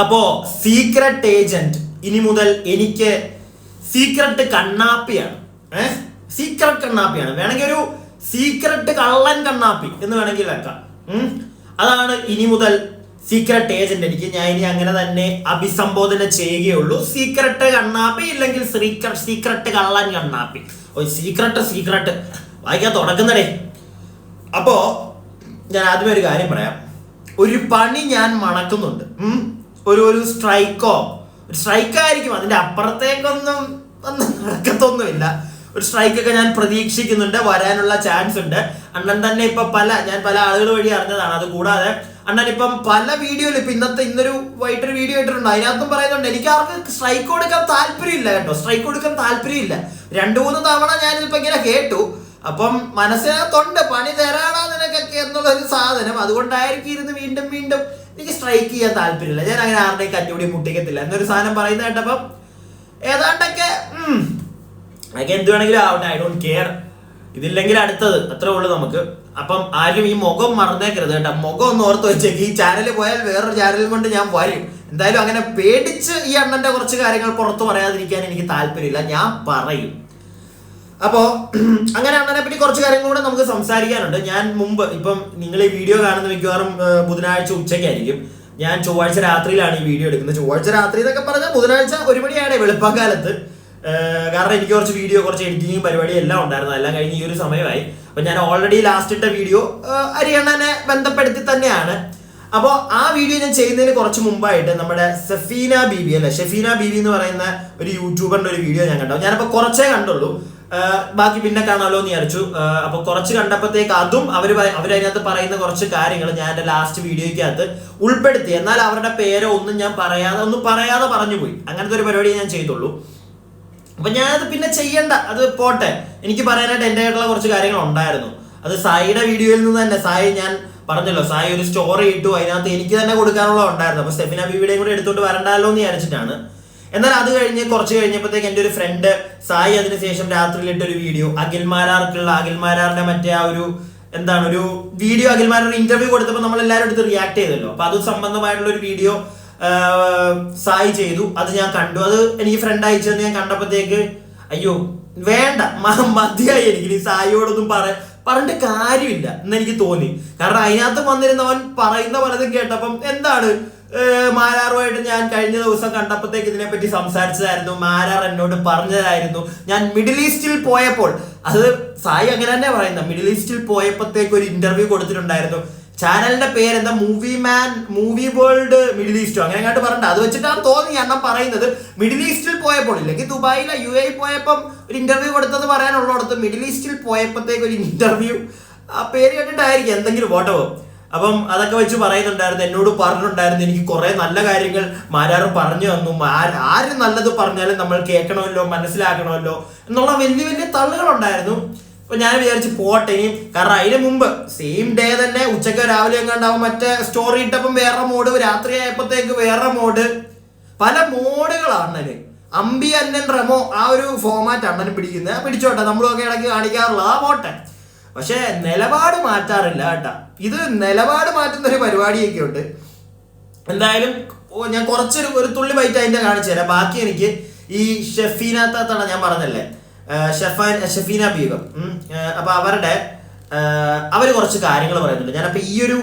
അപ്പോ secret agent ഇനി മുതൽ എനിക്ക് സീക്രട്ട് കണ്ണാപ്പിയാണ്. സീക്രട്ട് കണ്ണാപ്പിയാണ്, വേണമെങ്കിൽ ഒരു സീക്രട്ട് കള്ളൻ കണ്ണാപ്പി എന്ന് വേണമെങ്കിൽ വെക്കാം. അതാണ് ഇനി മുതൽ സീക്രട്ട് ഏജന്റ്. ഞാൻ ഇനി അങ്ങനെ തന്നെ അഭിസംബോധന ചെയ്യുകയുള്ളൂ. സീക്രട്ട് കണ്ണാപ്പി ഇല്ലെങ്കിൽ സീക്രട്ട് കള്ളൻ കണ്ണാപ്പി. സീക്രട്ട് വായിക്കാൻ തുടങ്ങുന്നടേ. അപ്പോ ഞാൻ ആദ്യമേ ഒരു കാര്യം പറയാം. ഒരു പണി ഞാൻ മണക്കുന്നുണ്ട്. ഒരു സ്ട്രൈക്കായിരിക്കും, അതിന്റെ അപ്പുറത്തേക്കൊന്നും നടക്കത്തൊന്നുമില്ല. ഒരു സ്ട്രൈക്കൊക്കെ ഞാൻ പ്രതീക്ഷിക്കുന്നുണ്ട്, വരാനുള്ള ചാൻസ് ഉണ്ട്. അണ്ണൻ തന്നെ ഇപ്പൊ ഞാൻ പല ആളുകൾ വഴി അറിഞ്ഞതാണ്. അത് കൂടാതെ അണ്ണൻ ഇപ്പം പല വീഡിയോയിൽ ഇന്നൊരു വൈകിട്ടൊരു വീഡിയോ ഇട്ടിട്ടുണ്ട്. അതിനകത്തും പറയുന്നുണ്ട് എനിക്ക് ആർക്ക് സ്ട്രൈക്ക് കൊടുക്കാൻ താല്പര്യമില്ല കേട്ടോ, സ്ട്രൈക്ക് കൊടുക്കാൻ താല്പര്യമില്ല. 2-3 തവണ ഞാനിപ്പോ ഇങ്ങനെ കേട്ടു. അപ്പം മനസ്സിനകത്തുണ്ട് പണി തരാടാ നിനക്കൊക്കെ എന്നുള്ളൊരു സാധനം. അതുകൊണ്ടായിരിക്കും ഇരുന്ന് വീണ്ടും വീണ്ടും എനിക്ക് സ്ട്രൈക്ക് ചെയ്യാൻ താല്പര്യമില്ല, ഞാൻ അങ്ങനെ ആരുടെയും കറ്റുകൂടി മുട്ടിക്കത്തില്ല എന്നൊരു സാധനം പറയുന്ന കേട്ടപ്പം ഏതാണ്ടൊക്കെ എന്ത് വേണമെങ്കിലും ആവട്ടെ, ഐ ഡോണ്ട് കെയർ. ഇതില്ലെങ്കിൽ അടുത്തത്, അത്രേ ഉള്ളൂ നമുക്ക്. അപ്പം ആരും ഈ മുഖം മറന്നേക്കരുത് കേട്ടോ. മുഖം ഒന്ന് ഓർത്ത് വെച്ചേക്ക്. ഈ ചാനൽ പോയാൽ വേറൊരു ചാനൽ കൊണ്ട് ഞാൻ വരും എന്തായാലും. അങ്ങനെ പേടിച്ച് ഈ അണ്ണന്റെ കുറച്ച് കാര്യങ്ങൾ പുറത്ത് പറയാതിരിക്കാൻ എനിക്ക് താല്പര്യമില്ല, ഞാൻ പറയും. അപ്പോ അങ്ങനെ അണ്ണനെ പറ്റി കുറച്ച് കാര്യങ്ങൾ കൂടെ നമുക്ക് സംസാരിക്കാനുണ്ട്. ഞാൻ മുമ്പ് ഇപ്പം നിങ്ങൾ ഈ വീഡിയോ കാണുന്ന മിക്കവാറും ബുധനാഴ്ച ഉച്ചയ്ക്കായിരിക്കും. ഞാൻ ചൊവ്വാഴ്ച രാത്രിയിലാണ് ഈ വീഡിയോ എടുക്കുന്നത്. ചൊവ്വാഴ്ച രാത്രി എന്നൊക്കെ പറഞ്ഞാൽ ബുധനാഴ്ച 1 മണിയാണ് വെളുപ്പക്കാലത്ത്. കാരണം എനിക്ക് കുറച്ച് എഡിറ്റിങ്ങും പരിപാടിയും എല്ലാം ഉണ്ടായിരുന്നു. എല്ലാം കഴിഞ്ഞ് ഈ ഒരു സമയമായി. അപ്പൊ ഞാൻ ഓൾറെഡി ലാസ്റ്റ് ഇട്ട വീഡിയോ അരിയണ്ണനെ ബന്ധപ്പെടുത്തി തന്നെയാണ്. അപ്പോൾ ആ വീഡിയോ ഞാൻ ചെയ്യുന്നതിന് കുറച്ച് മുമ്പായിട്ട് നമ്മുടെ ഷെഫീന ബീബി എന്ന് പറയുന്ന ഒരു യൂട്യൂബറിന്റെ ഒരു വീഡിയോ ഞാൻ കണ്ടു. ഞാനപ്പോ കുറച്ചേ കണ്ടുള്ളൂ, ബാക്കി പിന്നെ കാണാമല്ലോ എന്ന് വിചാരിച്ചു. അപ്പൊ കുറച്ച് കണ്ടപ്പോഴത്തേക്ക് അതും അവരതിനകത്ത് പറയുന്ന കുറച്ച് കാര്യങ്ങൾ ഞാൻ എന്റെ ലാസ്റ്റ് വീഡിയോയ്ക്കകത്ത് ഉൾപ്പെടുത്തി. എന്നാൽ അവരുടെ പേരോ ഒന്നും പറയാതെ പറഞ്ഞു പോയി. അങ്ങനത്തെ ഒരു പരിപാടി ഞാൻ ചെയ്തുള്ളൂ. അപ്പൊ ഞാനത് പിന്നെ ചെയ്യണ്ട, അത് പോട്ടെ. എനിക്ക് പറയാനായിട്ട് എൻ്റെ ആയിട്ടുള്ള കുറച്ച് കാര്യങ്ങൾ ഉണ്ടായിരുന്നു. അത് സായിയുടെ വീഡിയോയിൽ നിന്ന് തന്നെ, സായി ഞാൻ പറഞ്ഞല്ലോ, സായി ഒരു സ്റ്റോറി ഇട്ടു, അതിനകത്ത് എനിക്ക് തന്നെ കൊടുക്കാനുള്ള ഉണ്ടായിരുന്നു. അപ്പൊ സ്റ്റെഫിന ബീവിയുടെയും കൂടെ എടുത്തോണ്ട് വരണ്ടല്ലോ എന്ന് വിചാരിച്ചിട്ടാണ്. എന്നാൽ അത് കഴിഞ്ഞ് കുറച്ച് കഴിഞ്ഞപ്പോഴത്തേക്ക് എൻ്റെ ഒരു ഫ്രണ്ട് സായി അതിനുശേഷം രാത്രിയിലിട്ടൊരു വീഡിയോ അഖിൽമാരാറിന്റെ മറ്റേ ആ ഒരു ഒരു വീഡിയോ, അഖിൽമാരാർ ഇന്റർവ്യൂ കൊടുത്തപ്പോൾ നമ്മൾ എല്ലാവരും എടുത്ത് റിയാക്ട് ചെയ്തല്ലോ. അപ്പൊ അത് സംബന്ധമായിട്ടുള്ള ഒരു വീഡിയോ സായി ചെയ്തു. അത് ഞാൻ കണ്ടു. അത് എനിക്ക് ഫ്രണ്ട് അയച്ചെന്ന് ഞാൻ കണ്ടപ്പോഴത്തേക്ക് അയ്യോ വേണ്ട, മതിയായി, എനിക്ക് സായിയോടൊന്നും പറഞ്ഞിട്ട് കാര്യമില്ല എന്നെനിക്ക് തോന്നി. കാരണം അതിനകത്ത് വന്നിരുന്നവൻ പറയുന്ന പലതും കേട്ടപ്പം മാരാറുമായിട്ട് ഞാൻ കഴിഞ്ഞ ദിവസം കണ്ടപ്പോഴത്തേക്ക് ഇതിനെപ്പറ്റി സംസാരിച്ചതായിരുന്നു. മാരാർ എന്നോട് പറഞ്ഞതായിരുന്നു. ഞാൻ മിഡിൽ ഈസ്റ്റിൽ പോയപ്പോൾ, അത് സായി അങ്ങനെ തന്നെ പറയുന്നത്, മിഡിൽ ഈസ്റ്റിൽ പോയപ്പോഴത്തേക്ക് ഒരു ഇന്റർവ്യൂ കൊടുത്തിട്ടുണ്ടായിരുന്നു. ചാനലിന്റെ പേരെന്താ, മൂവി വേൾഡ് മിഡിൽ ഈസ്റ്റോ അങ്ങനെ കണ്ട് പറഞ്ഞിട്ട് അത് വെച്ചിട്ടാണ് തോന്നി അണ്ണൻ പറയുന്നത്. മിഡിൽ ഈസ്റ്റിൽ പോയപ്പോൾ, ഇല്ലെങ്കിൽ ദുബായിലെ UAE പോയപ്പം ഒരു ഇന്റർവ്യൂ കൊടുത്തത് പറയാനുള്ളിടത്ത് മിഡിൽ ഈസ്റ്റിൽ പോയപ്പോഴത്തേക്ക് ഒരു ഇന്റർവ്യൂ, ആ പേര് കേട്ടിട്ടായിരിക്കും എന്തെങ്കിലും വോട്ടോ. അപ്പം അതൊക്കെ വെച്ച് പറയുന്നുണ്ടായിരുന്നു. എന്നോട് പറഞ്ഞിട്ടുണ്ടായിരുന്നു എനിക്ക് കുറെ നല്ല കാര്യങ്ങൾ മാരാറ് പറഞ്ഞു തന്നു. ആര് നല്ലത് പറഞ്ഞാലും നമ്മൾ കേൾക്കണമല്ലോ, മനസ്സിലാക്കണമല്ലോ എന്നുള്ള വലിയ തള്ളുകളുണ്ടായിരുന്നു. അപ്പൊ ഞാൻ വിചാരിച്ചു പോട്ടെ ഇനി. കാരണം അതിന് മുമ്പ് സെയിം ഡേ തന്നെ ഉച്ചക്ക് രാവിലെ എങ്ങാണ്ടാവും മറ്റേ സ്റ്റോറി ഇട്ടപ്പം വേറെ മോഡ്, രാത്രി ആയപ്പോഴത്തേക്ക് വേറെ മോഡ്, പല മോഡുകളാണ്. അമ്പി അന്നൻ റെമോ ആ ഒരു ഫോമാറ്റ് അണ്ണന് പിടിക്കുന്നത്, പിടിച്ചോട്ടെ, നമ്മളൊക്കെ ഇടയ്ക്ക് കാണിക്കാറുള്ള ആ പോട്ടെ. പക്ഷെ നിലപാട് മാറ്റാറില്ല കേട്ടാ. ഇത് നിലപാട് മാറ്റുന്ന ഒരു പരിപാടിയൊക്കെ ഉണ്ട്. എന്തായാലും ഞാൻ ഒരു തുള്ളി ബൈറ്റ് അതിന്റെ കാണിച്ചു തരാം. ബാക്കി എനിക്ക് ഈ ഷെഫീനത്താണ് ഞാൻ പറഞ്ഞല്ലേ, ഷെഫീന ബീഗം. അപ്പൊ അവര് കുറച്ച് കാര്യങ്ങൾ പറയുന്നുണ്ട്. ഞാനപ്പോ ഈ ഒരു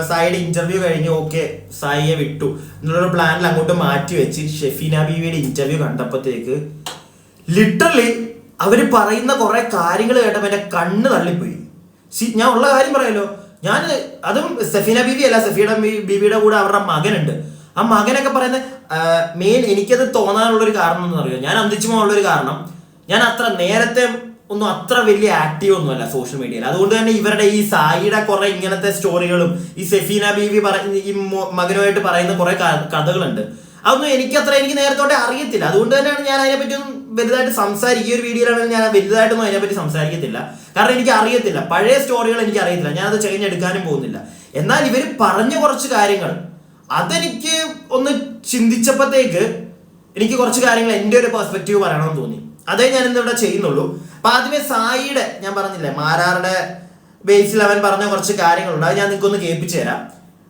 സായിയുടെ ഇന്റർവ്യൂ കഴിഞ്ഞ് ഓക്കെ സായിയെ വിട്ടു എന്നുള്ളൊരു പ്ലാനിൽ അങ്ങോട്ട് മാറ്റി വെച്ച് ഷെഫീന ബീവിയുടെ ഇന്റർവ്യൂ കണ്ടപ്പോഴത്തേക്ക് ലിറ്ററലി അവര് പറയുന്ന കുറെ കാര്യങ്ങൾ കേട്ടപ്പോ എന്റെ കണ്ണ് തള്ളിപ്പോയി. ഞാൻ ഉള്ള കാര്യം പറയാലോ, അതും ഷെഫീന ബീവി അല്ല, ഷെഫീന ബീവിയുടെ കൂടെ അവരുടെ മകനുണ്ട്. ആ മകനൊക്കെ പറയുന്ന എനിക്കത് തോന്നാനുള്ളൊരു കാരണം എന്ന് പറയുക, ഞാൻ അന്തിച്ചു പോകാനുള്ളൊരു കാരണം, ഞാൻ നേരത്തെ ഒന്നും അത്ര വലിയ ആക്റ്റീവ് ഒന്നുമല്ല സോഷ്യൽ മീഡിയയിൽ. അതുകൊണ്ട് തന്നെ ഇവരുടെ ഈ സായിയുടെ കുറെ ഇങ്ങനത്തെ സ്റ്റോറികളും ഈ ഷെഫീന ബീവി ഈ മകനുമായിട്ട് പറയുന്ന കുറെ കഥകളുണ്ട്. അതൊന്നും എനിക്ക് നേരത്തോടെ അറിയത്തില്ല. അതുകൊണ്ട് തന്നെയാണ് ഞാൻ അതിനെപ്പറ്റി ഒന്നും വലുതായിട്ട് ഈ ഒരു വീഡിയോയിലാണെങ്കിൽ ഞാൻ വലുതായിട്ടൊന്നും അതിനെപ്പറ്റി സംസാരിക്കത്തില്ല. കാരണം എനിക്ക് അറിയത്തില്ല, പഴയ സ്റ്റോറികൾ എനിക്ക് അറിയത്തില്ല, ഞാനത് ചെയ്തെടുക്കാനും പോകുന്നില്ല. എന്നാൽ ഇവർ പറഞ്ഞ കുറച്ച് കാര്യങ്ങൾ അതെനിക്ക് ഒന്ന് ചിന്തിച്ചപ്പോഴത്തേക്ക് എനിക്ക് കുറച്ച് കാര്യങ്ങൾ എൻ്റെ ഒരു പെർസ്പെക്റ്റീവ് പറയണമെന്ന് തോന്നി. അതേ ഞാൻ ഇന്നിവിടെ ചെയ്യുന്നുള്ളൂ. അപ്പൊ ആദ്യമേ സായിയുടെ ഞാൻ പറഞ്ഞില്ലേ, മാരാറുടെ ബേസിൽ അവൻ പറഞ്ഞ കുറച്ച് കാര്യങ്ങളുണ്ട്, അത് ഞാൻ നിങ്ങൾക്കൊന്ന് കേൾപ്പിച്ചു തരാം.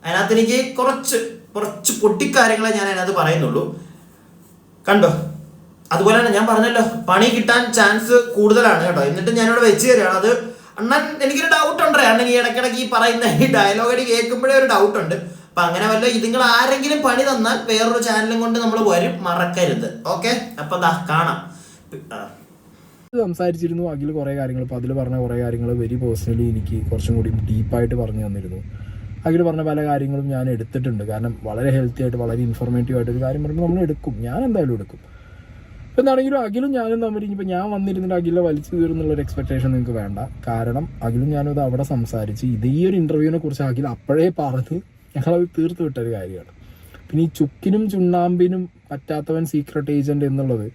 അതിനകത്ത് എനിക്ക് കുറച്ച് കുറച്ച് പൊട്ടിക്കാര്യങ്ങളെ ഞാൻ അതിനകത്ത് പറയുന്നുള്ളൂ. കണ്ടോ, അതുപോലെ തന്നെ ഞാൻ പറഞ്ഞല്ലോ പണി കിട്ടാൻ ചാൻസ് കൂടുതലാണ് കേട്ടോ. എന്നിട്ട് ഞാനിവിടെ വെച്ച് തരികയാണ്. അത് അണ്ണൻ എനിക്കൊരു ഡൗട്ട് ഉണ്ട്. അണ്ണൻ ഈ ഇടയ്ക്കിടയ്ക്ക് ഈ പറയുന്ന ഈ ഡയലോഗ് അടി കേൾക്കുമ്പോഴേ ഒരു ഡൗട്ട് ഉണ്ട്. അപ്പൊ അങ്ങനെ വല്ല ഇതുങ്ങൾ ആരെങ്കിലും പണി തന്നാൽ വേറൊരു ചാനലും കൊണ്ട് നമ്മൾ വരും, മറക്കരുത്. ഓക്കെ, അപ്പൊ കാണാം. സംസാരിച്ചിരുന്നു അഖിൽ കുറേ കാര്യങ്ങൾ. ഇപ്പോൾ അതിൽ പറഞ്ഞ കുറേ കാര്യങ്ങൾ വെരി പേഴ്സണലി എനിക്ക് കുറച്ചും കൂടി ഡീപ്പായിട്ട് പറഞ്ഞു തന്നിരുന്നു. അഖിൽ പറഞ്ഞ പല കാര്യങ്ങളും ഞാൻ എടുത്തിട്ടുണ്ട്. കാരണം വളരെ ഹെൽത്തി ആയിട്ട് വളരെ ഇൻഫോർമേറ്റീവ് ആയിട്ട് ഒരു കാര്യം പറയുമ്പോൾ നമ്മൾ എടുക്കും. ഞാൻ എന്തായാലും എടുക്കും. ഇപ്പം എന്താണെങ്കിലും അഖിലും ഞാനും തമ്മിൽ ഇനിയിപ്പോൾ ഞാൻ വന്നിരുന്നിട്ട് അഖിലെ വലിച്ചു കയറുന്നുള്ളൊരു എക്സ്പെക്ടേഷൻ നിങ്ങൾക്ക് വേണ്ട. കാരണം അഖിലും ഞാനും അത് അവിടെ സംസാരിച്ച് ഈ ഒരു ഇൻ്റർവ്യൂവിനെ കുറിച്ച് അഖിൽ അപ്പോഴേ പറഞ്ഞ് ഞങ്ങളത് തീർത്ത് വിട്ടൊരു കാര്യമാണ്. പിന്നെ ഈ ചുക്കിനും ചുണ്ണാമ്പിനും പറ്റാത്തവൻ സീക്രട്ട് ഏജന്റ് എന്നുള്ളത്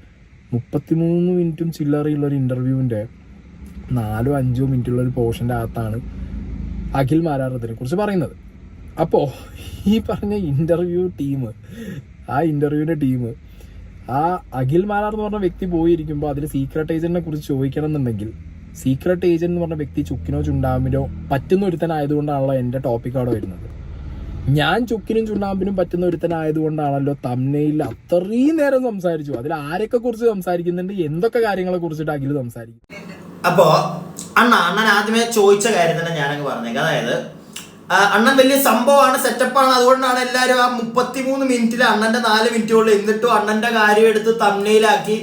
33 മിനിറ്റും ചില്ലറയുള്ളൊരു ഇൻ്റർവ്യൂവിൻ്റെ 4-5 മിനിറ്റുള്ളൊരു പോർഷൻ്റെ അകത്താണ് അഖിൽ മാരാറത്തിനെ കുറിച്ച് പറയുന്നത്. അപ്പോൾ ഈ പറഞ്ഞ ഇൻ്റർവ്യൂവിൻ്റെ ടീം ആ അഖിൽ മാരാർ എന്ന് പറഞ്ഞ വ്യക്തി പോയിരിക്കുമ്പോൾ അതിൽ സീക്രട്ട് ഏജന്റിനെ കുറിച്ച് ചോദിക്കണം എന്നുണ്ടെങ്കിൽ സീക്രട്ട് ഏജന്റ് എന്ന് പറഞ്ഞ വ്യക്തി ചുക്കിനോ ചുണ്ടാമ്പിനോ പറ്റുന്ന ഒരുത്തനായതുകൊണ്ടാണല്ലോ എൻ്റെ ടോപ്പിക് അവിടെ വരുന്നത്. ഞാൻ ചുക്കിനും ചുണ്ണാമ്പിനും പറ്റുന്ന ഒരുത്തനായതുകൊണ്ടാണല്ലോ തംബ്നെയിൽ അത്രയും നേരം സംസാരിച്ചു. അതിൽ ആരൊക്കെ കുറിച്ച് സംസാരിക്കുന്നുണ്ട്, എന്തൊക്കെ കാര്യങ്ങളെ കുറിച്ചിട്ട് അഖിൽ സംസാരിക്കും. അപ്പോ അണ്ണൻ ആദ്യമേ ചോദിച്ച കാര്യം തന്നെ ഞാനങ്ങ് പറഞ്ഞേക്കാം. അതായത് അണ്ണൻ വലിയ സംഭവമാണ്, സെറ്റപ്പാണ്, അതുകൊണ്ടാണ് എല്ലാവരും ആ 33 മിനിറ്റിൽ അണ്ണന്റെ 4 മിനിറ്റുകളിൽ എന്നിട്ടും അണ്ണന്റെ കാര്യം എടുത്ത് തംബ്നെയിലാക്കി.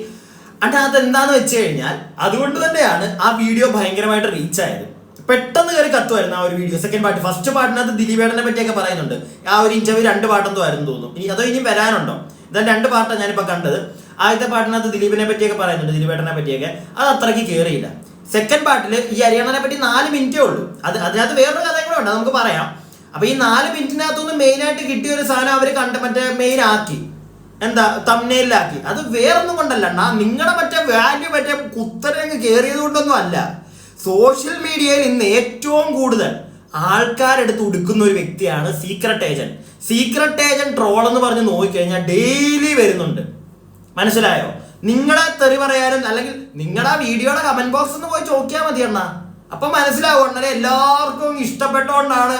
അണ്ണൻ അതെന്താന്ന് വെച്ച് കഴിഞ്ഞാൽ അതുകൊണ്ട് തന്നെയാണ് ആ വീഡിയോ ഭയങ്കരമായിട്ട് റീച്ച് ആയത്. പെട്ടെന്ന് കയറി കത്തുമായിരുന്നു ആ ഒരു വീഡിയോ. സെക്കൻഡ് പാർട്ട്, ഫസ്റ്റ് പാർട്ടിനകത്ത് ദിലീപേട്ടനെ പറ്റിയൊക്കെ പറയുന്നുണ്ട്. ആ ഒരു ഇന്റർവ്യൂ 2 പാട്ടെന്തോ ആയിരുന്നു തോന്നുന്നു. അതോ ഇനി വരാനുണ്ടോ? ഇതാ 2 പാർട്ടാണ് ഞാനിപ്പോൾ കണ്ടത്. ആദ്യത്തെ പാട്ടിനകത്ത് ദിലീപിനെ പറ്റിയൊക്കെ പറയുന്നുണ്ട്, ദിലീപേട്ടനെ പറ്റിയൊക്കെ. അത് അത്രയ്ക്ക് കയറിയില്ല. സെക്കൻഡ് പാർട്ടിൽ ഈ ഹരിയാണനെ പറ്റി 4 മിനിറ്റേ ഉള്ളൂ. അതിനകത്ത് വേറൊരു കഥയും കൂടെ ഉണ്ട്, നമുക്ക് പറയാം. അപ്പൊ ഈ 4 മിനിറ്റിനകത്തൊന്നും മെയിനായിട്ട് കിട്ടിയ ഒരു സാധനം അവർ മറ്റേ മെയിൻ ആക്കി, എന്താ തംബ്നെയിലാക്കി. അത് വേറൊന്നും കൊണ്ടല്ല, നിങ്ങളുടെ മറ്റേ വാല്യൂ മറ്റേ കുത്തരങ്ങ് കയറിയത് കൊണ്ടൊന്നും അല്ല. സോഷ്യൽ മീഡിയയിൽ ഇന്ന് ഏറ്റവും കൂടുതൽ ആൾക്കാരെടുത്ത് ഉടുക്കുന്ന ഒരു വ്യക്തിയാണ് secret agent. Secret agent troll എന്ന് പറഞ്ഞ് നോക്കിക്കഴിഞ്ഞാൽ ഡെയിലി വരുന്നുണ്ട്. മനസ്സിലായോ? നിങ്ങളെ തെറി പറയാനും അല്ലെങ്കിൽ നിങ്ങളുടെ ആ വീഡിയോയുടെ കമന്റ് ബോക്സ് ഒന്ന് പോയി ചോദിക്കാൻ മതി അണ്ണാ. അപ്പൊ മനസ്സിലാവും അണ്ണനെ എല്ലാവർക്കും ഇഷ്ടപ്പെട്ടോണ്ടാണ്.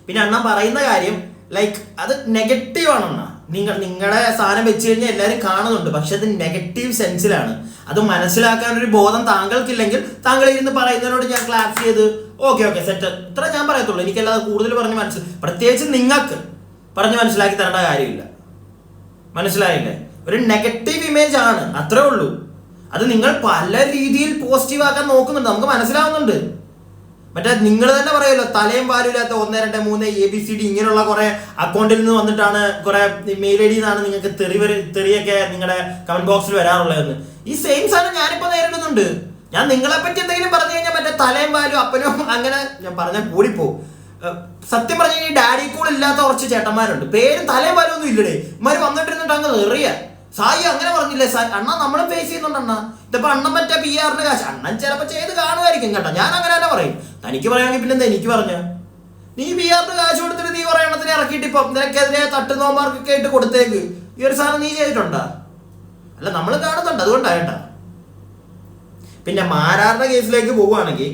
പിന്നെ അണ്ണൻ പറയുന്ന കാര്യം ലൈക്ക് അത് നെഗറ്റീവ് ആണ് അണ്ണാ. നിങ്ങളുടെ സാധനം വെച്ച് കഴിഞ്ഞാൽ എല്ലാവരും കാണുന്നുണ്ട്, പക്ഷെ അത് നെഗറ്റീവ് സെൻസിലാണ്. അത് മനസ്സിലാക്കാനൊരു ബോധം താങ്കൾക്കില്ലെങ്കിൽ താങ്കൾ ഇരുന്ന് പറയുന്നതിനോട് ഞാൻ ക്ലാപ്സ് ചെയ്ത് ഓക്കെ സെറ്റ്, ഇത്ര ഞാൻ പറയത്തുള്ളൂ. എനിക്കല്ലാതെ കൂടുതൽ പറഞ്ഞ് പ്രത്യേകിച്ച് നിങ്ങൾക്ക് പറഞ്ഞ് മനസ്സിലാക്കി തരേണ്ട കാര്യമില്ല. മനസ്സിലായില്ലേ? ഒരു നെഗറ്റീവ് ഇമേജ് ആണ്, അത്രേ ഉള്ളൂ. അത് നിങ്ങൾ പല രീതിയിൽ പോസിറ്റീവ് ആക്കാൻ നോക്കുന്നുണ്ട്, നമുക്ക് മനസ്സിലാവുന്നുണ്ട്. മറ്റേ നിങ്ങൾ തന്നെ പറയുമല്ലോ, തലയും പാലില്ലാത്ത 1, 2, 3 ABCD ഇങ്ങനെയുള്ള കുറെ അക്കൗണ്ടിൽ നിന്ന് വന്നിട്ടാണ് കുറെ മെയിൽ ഐ ഡിന്നാണ് നിങ്ങൾക്ക് തെറിയൊക്കെ നിങ്ങളുടെ കമന്റ് ബോക്സിൽ വരാറുള്ളതെന്ന്. ഈ സെയിം സാധനം ഞാനിപ്പോ നേരിടുന്നുണ്ട്. ഞാൻ നിങ്ങളെ പറ്റി എന്തെങ്കിലും പറഞ്ഞു കഴിഞ്ഞാൽ മറ്റേ തലയും പാലും അപ്പനും അങ്ങനെ ഞാൻ പറഞ്ഞാൽ കൂടിപ്പോ. സത്യം പറഞ്ഞ ഈ ഡാഡി കൂൾ ഇല്ലാത്ത കുറച്ച് ചേട്ടന്മാരുണ്ട്, പേരും തലയും പാലും ഒന്നും ഇല്ലടേ. ഇമാര് വന്നിട്ടിരുന്നിട്ട് അങ്ങ് എറിയ സായി അങ്ങനെ പറഞ്ഞില്ലേ സായി അണ്ണ നമ്മളും ഫേസ് ചെയ്യുന്നുണ്ട് അണ്ണ. ഇതിപ്പോ അണ്ണൻ മറ്റേ PR-ന് കാശ് അണ്ണൻ ചിലപ്പോ ചെയ്ത് കാണുമായിരിക്കും കേട്ടോ. ഞാൻ അങ്ങനെ തന്നെ പറയും. തനിക്ക് പറയാമെങ്കിൽ പിന്നെന്താ എനിക്ക് പറഞ്ഞ നീ PR-ന് കാശ് കൊടുത്തിട്ട് നീ കുറെ എണ്ണത്തിന് ഇറക്കിയിട്ട് ഇപ്പൊ നിനക്കെതിരെ തട്ടുന്നോമാർക്കൊക്കെ ആയിട്ട് കൊടുത്തേക്ക്. ഈ ഒരു സാധനം നീ ചെയ്തിട്ടുണ്ടാ? അല്ല, നമ്മൾ കാണുന്നുണ്ട്, അതുകൊണ്ടായിട്ടാ. പിന്നെ മാരാറിന്റെ കേസിലേക്ക് പോവുകയാണെങ്കിൽ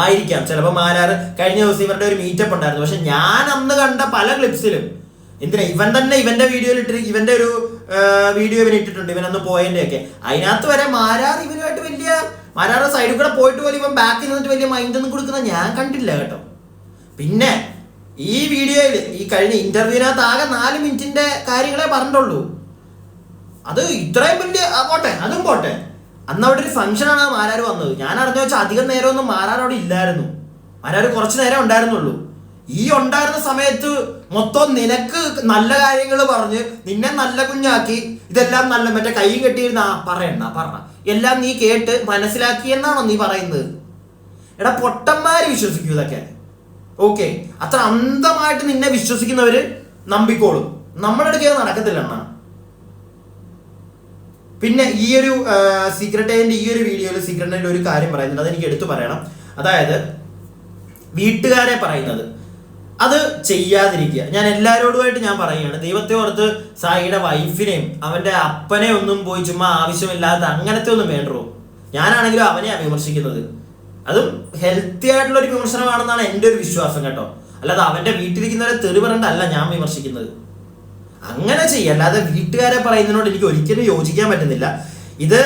ആയിരിക്കാം ചിലപ്പോൾ മാരാർ കഴിഞ്ഞ ദിവസം ഇവരുടെ ഒരു മീറ്റപ്പ് ഉണ്ടായിരുന്നു. പക്ഷെ ഞാൻ അന്ന് കണ്ട പല ക്ലിപ്സിലും എന്തിനാ ഇവൻ തന്നെ ഇവന്റെ വീഡിയോയിൽ ഇവന്റെ ഒരു വീഡിയോ ഇവൻ ഇട്ടിട്ടുണ്ട്, ഇവനൊന്ന് പോയതിന്റെ ഒക്കെ. അതിനകത്ത് വരെ മാരാർ ഇവനുമായിട്ട് വലിയ മാരാറുടെ സൈഡിൽ കൂടെ പോയിട്ട് പോലും ഇവൻ ബാക്കിൽ നിന്നിട്ട് വലിയ മൈൻഡ് ഒന്നും കൊടുക്കുന്ന ഞാൻ കണ്ടില്ല കേട്ടോ. പിന്നെ ഈ വീഡിയോയിൽ ഈ കഴിഞ്ഞ ഇന്റർവ്യൂവിനകത്ത് ആകെ 4 മിനിറ്റിന്റെ കാര്യങ്ങളെ പറഞ്ഞിട്ടുള്ളൂ. അത് ഇത്രയും വലിയ പോട്ടെ, അതും പോട്ടെ. അന്ന് അവിടെ ഒരു ഫംഗ്ഷനാണ് മാരാർ വന്നത്. ഞാൻ അറിഞ്ഞു വെച്ചാൽ അധികം നേരമൊന്നും മാരാർ അവിടെ ഇല്ലായിരുന്നു. മാരാർ കുറച്ചു നേരം ഉണ്ടായിരുന്നുള്ളൂ. ഈ ഉണ്ടായിരുന്ന സമയത്ത് മൊത്തം നിനക്ക് നല്ല കാര്യങ്ങൾ പറഞ്ഞ് നിന്നെ നല്ല കുഞ്ഞാക്കി ഇതെല്ലാം നല്ല മറ്റേ കൈയും കെട്ടിയിരുന്ന പറഞ്ഞ എല്ലാം നീ കേട്ട് മനസ്സിലാക്കി എന്നാണോ നീ പറയുന്നത്? എടാ പൊട്ടന്മാര് വിശ്വസിക്കൂ ഇതൊക്കെ. ഓക്കെ, അത്ര അന്ധമായിട്ട് നിന്നെ വിശ്വസിക്കുന്നവര് നമ്പിക്കോളും. നമ്മുടെ അടുക്കൽ നടക്കത്തില്ല അണ്ണാ. പിന്നെ ഈ ഒരു സീക്രട്ട് ഏജന്റ് ഈ ഒരു വീഡിയോയിൽ സീക്രട്ട് ഏജന്റ് ഒരു കാര്യം പറയുന്നുണ്ട്, അതെനിക്ക് എടുത്തു പറയണം. അതായത് വീട്ടുകാരെ പറയുന്നത് അത് ചെയ്യാതിരിക്കുക. ഞാൻ എല്ലാവരോടുമായിട്ട് ഞാൻ പറയുകയാണ്, ദൈവത്തെ ഓർത്ത് സായിയുടെ വൈഫിനെയും അവന്റെ അപ്പനെ ഒന്നും പോയി ചുമ്മാ ആവശ്യമില്ലാത്ത അങ്ങനത്തെ ഒന്നും വേണ്ടോ. ഞാനാണെങ്കിലും അവനെയാണ് വിമർശിക്കുന്നത്. അതും ഹെൽത്തി ആയിട്ടുള്ള ഒരു വിമർശനമാണെന്നാണ് എൻ്റെ ഒരു വിശ്വാസം കേട്ടോ. അല്ലാതെ അവന്റെ വീട്ടിലിരിക്കുന്നവരെ തെറി പറയണ്ടല്ല ഞാൻ വിമർശിക്കുന്നത്. അങ്ങനെ ചെയ്യ, അല്ലാതെ വീട്ടുകാരെ പറയുന്നതിനോട് എനിക്ക് ഒരിക്കലും യോജിക്കാൻ പറ്റുന്നില്ല. ഇത്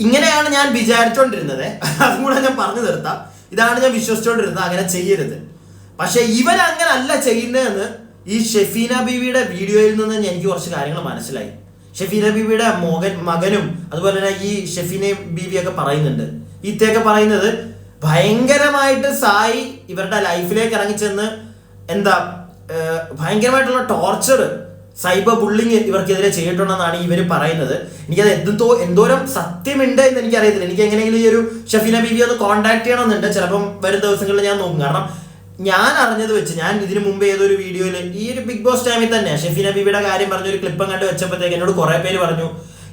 ഇങ്ങനെയാണ് ഞാൻ വിചാരിച്ചോണ്ടിരുന്നത്, അതും കൂടെ ഞാൻ പറഞ്ഞു നിർത്താം. ഇതാണ് ഞാൻ വിശ്വസിച്ചോണ്ടിരുന്നത്, അങ്ങനെ ചെയ്യരുത്. പക്ഷെ ഇവൻ അങ്ങനെ അല്ല ചെയ്യുന്നതെന്ന് ഈ ഷെഫീന ബീവിയുടെ വീഡിയോയിൽ നിന്ന് എനിക്ക് കുറച്ച് കാര്യങ്ങൾ മനസ്സിലായി. ഷെഫീന ബീവിയുടെ മകനും അതുപോലെ തന്നെ ഈ ഷെഫീന ബീവിയൊക്കെ പറയുന്നുണ്ട്, ഇത്തയൊക്കെ പറയുന്നത് ഭയങ്കരമായിട്ട് സായി ഇവരുടെ ലൈഫിലേക്ക് ഇറങ്ങിച്ചെന്ന് എന്താ ഭയങ്കരമായിട്ടുള്ള ടോർച്ചർ, സൈബർ ബുള്ളിങ് ഇവർക്കെതിരെ ചെയ്തിട്ടുണ്ടെന്നാണ് ഇവർ പറയുന്നത്. എനിക്കത് എന്തോരം സത്യമുണ്ട് എന്ന് എനിക്കറിയത്തില്ല. എനിക്ക് എങ്ങനെയെങ്കിലും ഈ ഒരു ഷെഫീന ബീവി ഒന്ന് കോൺടാക്ട് ചെയ്യണമെന്നുണ്ട്. ചിലപ്പം വരും ദിവസങ്ങളിൽ ഞാൻ നോക്കും. കാരണം ഞാൻ അറിഞ്ഞത് വെച്ച്, ഞാൻ ഇതിനു മുമ്പ് ഏതൊരു വീഡിയോയിൽ ഈ ഒരു ബിഗ് ബോസ് ടൈമിൽ തന്നെ ഷെഫീന ബീവിയുടെ കാര്യം പറഞ്ഞൊരു ക്ലിപ്പം കണ്ട് വെച്ചപ്പോഴത്തേക്ക് എന്നോട് കുറെ പേര് പറഞ്ഞു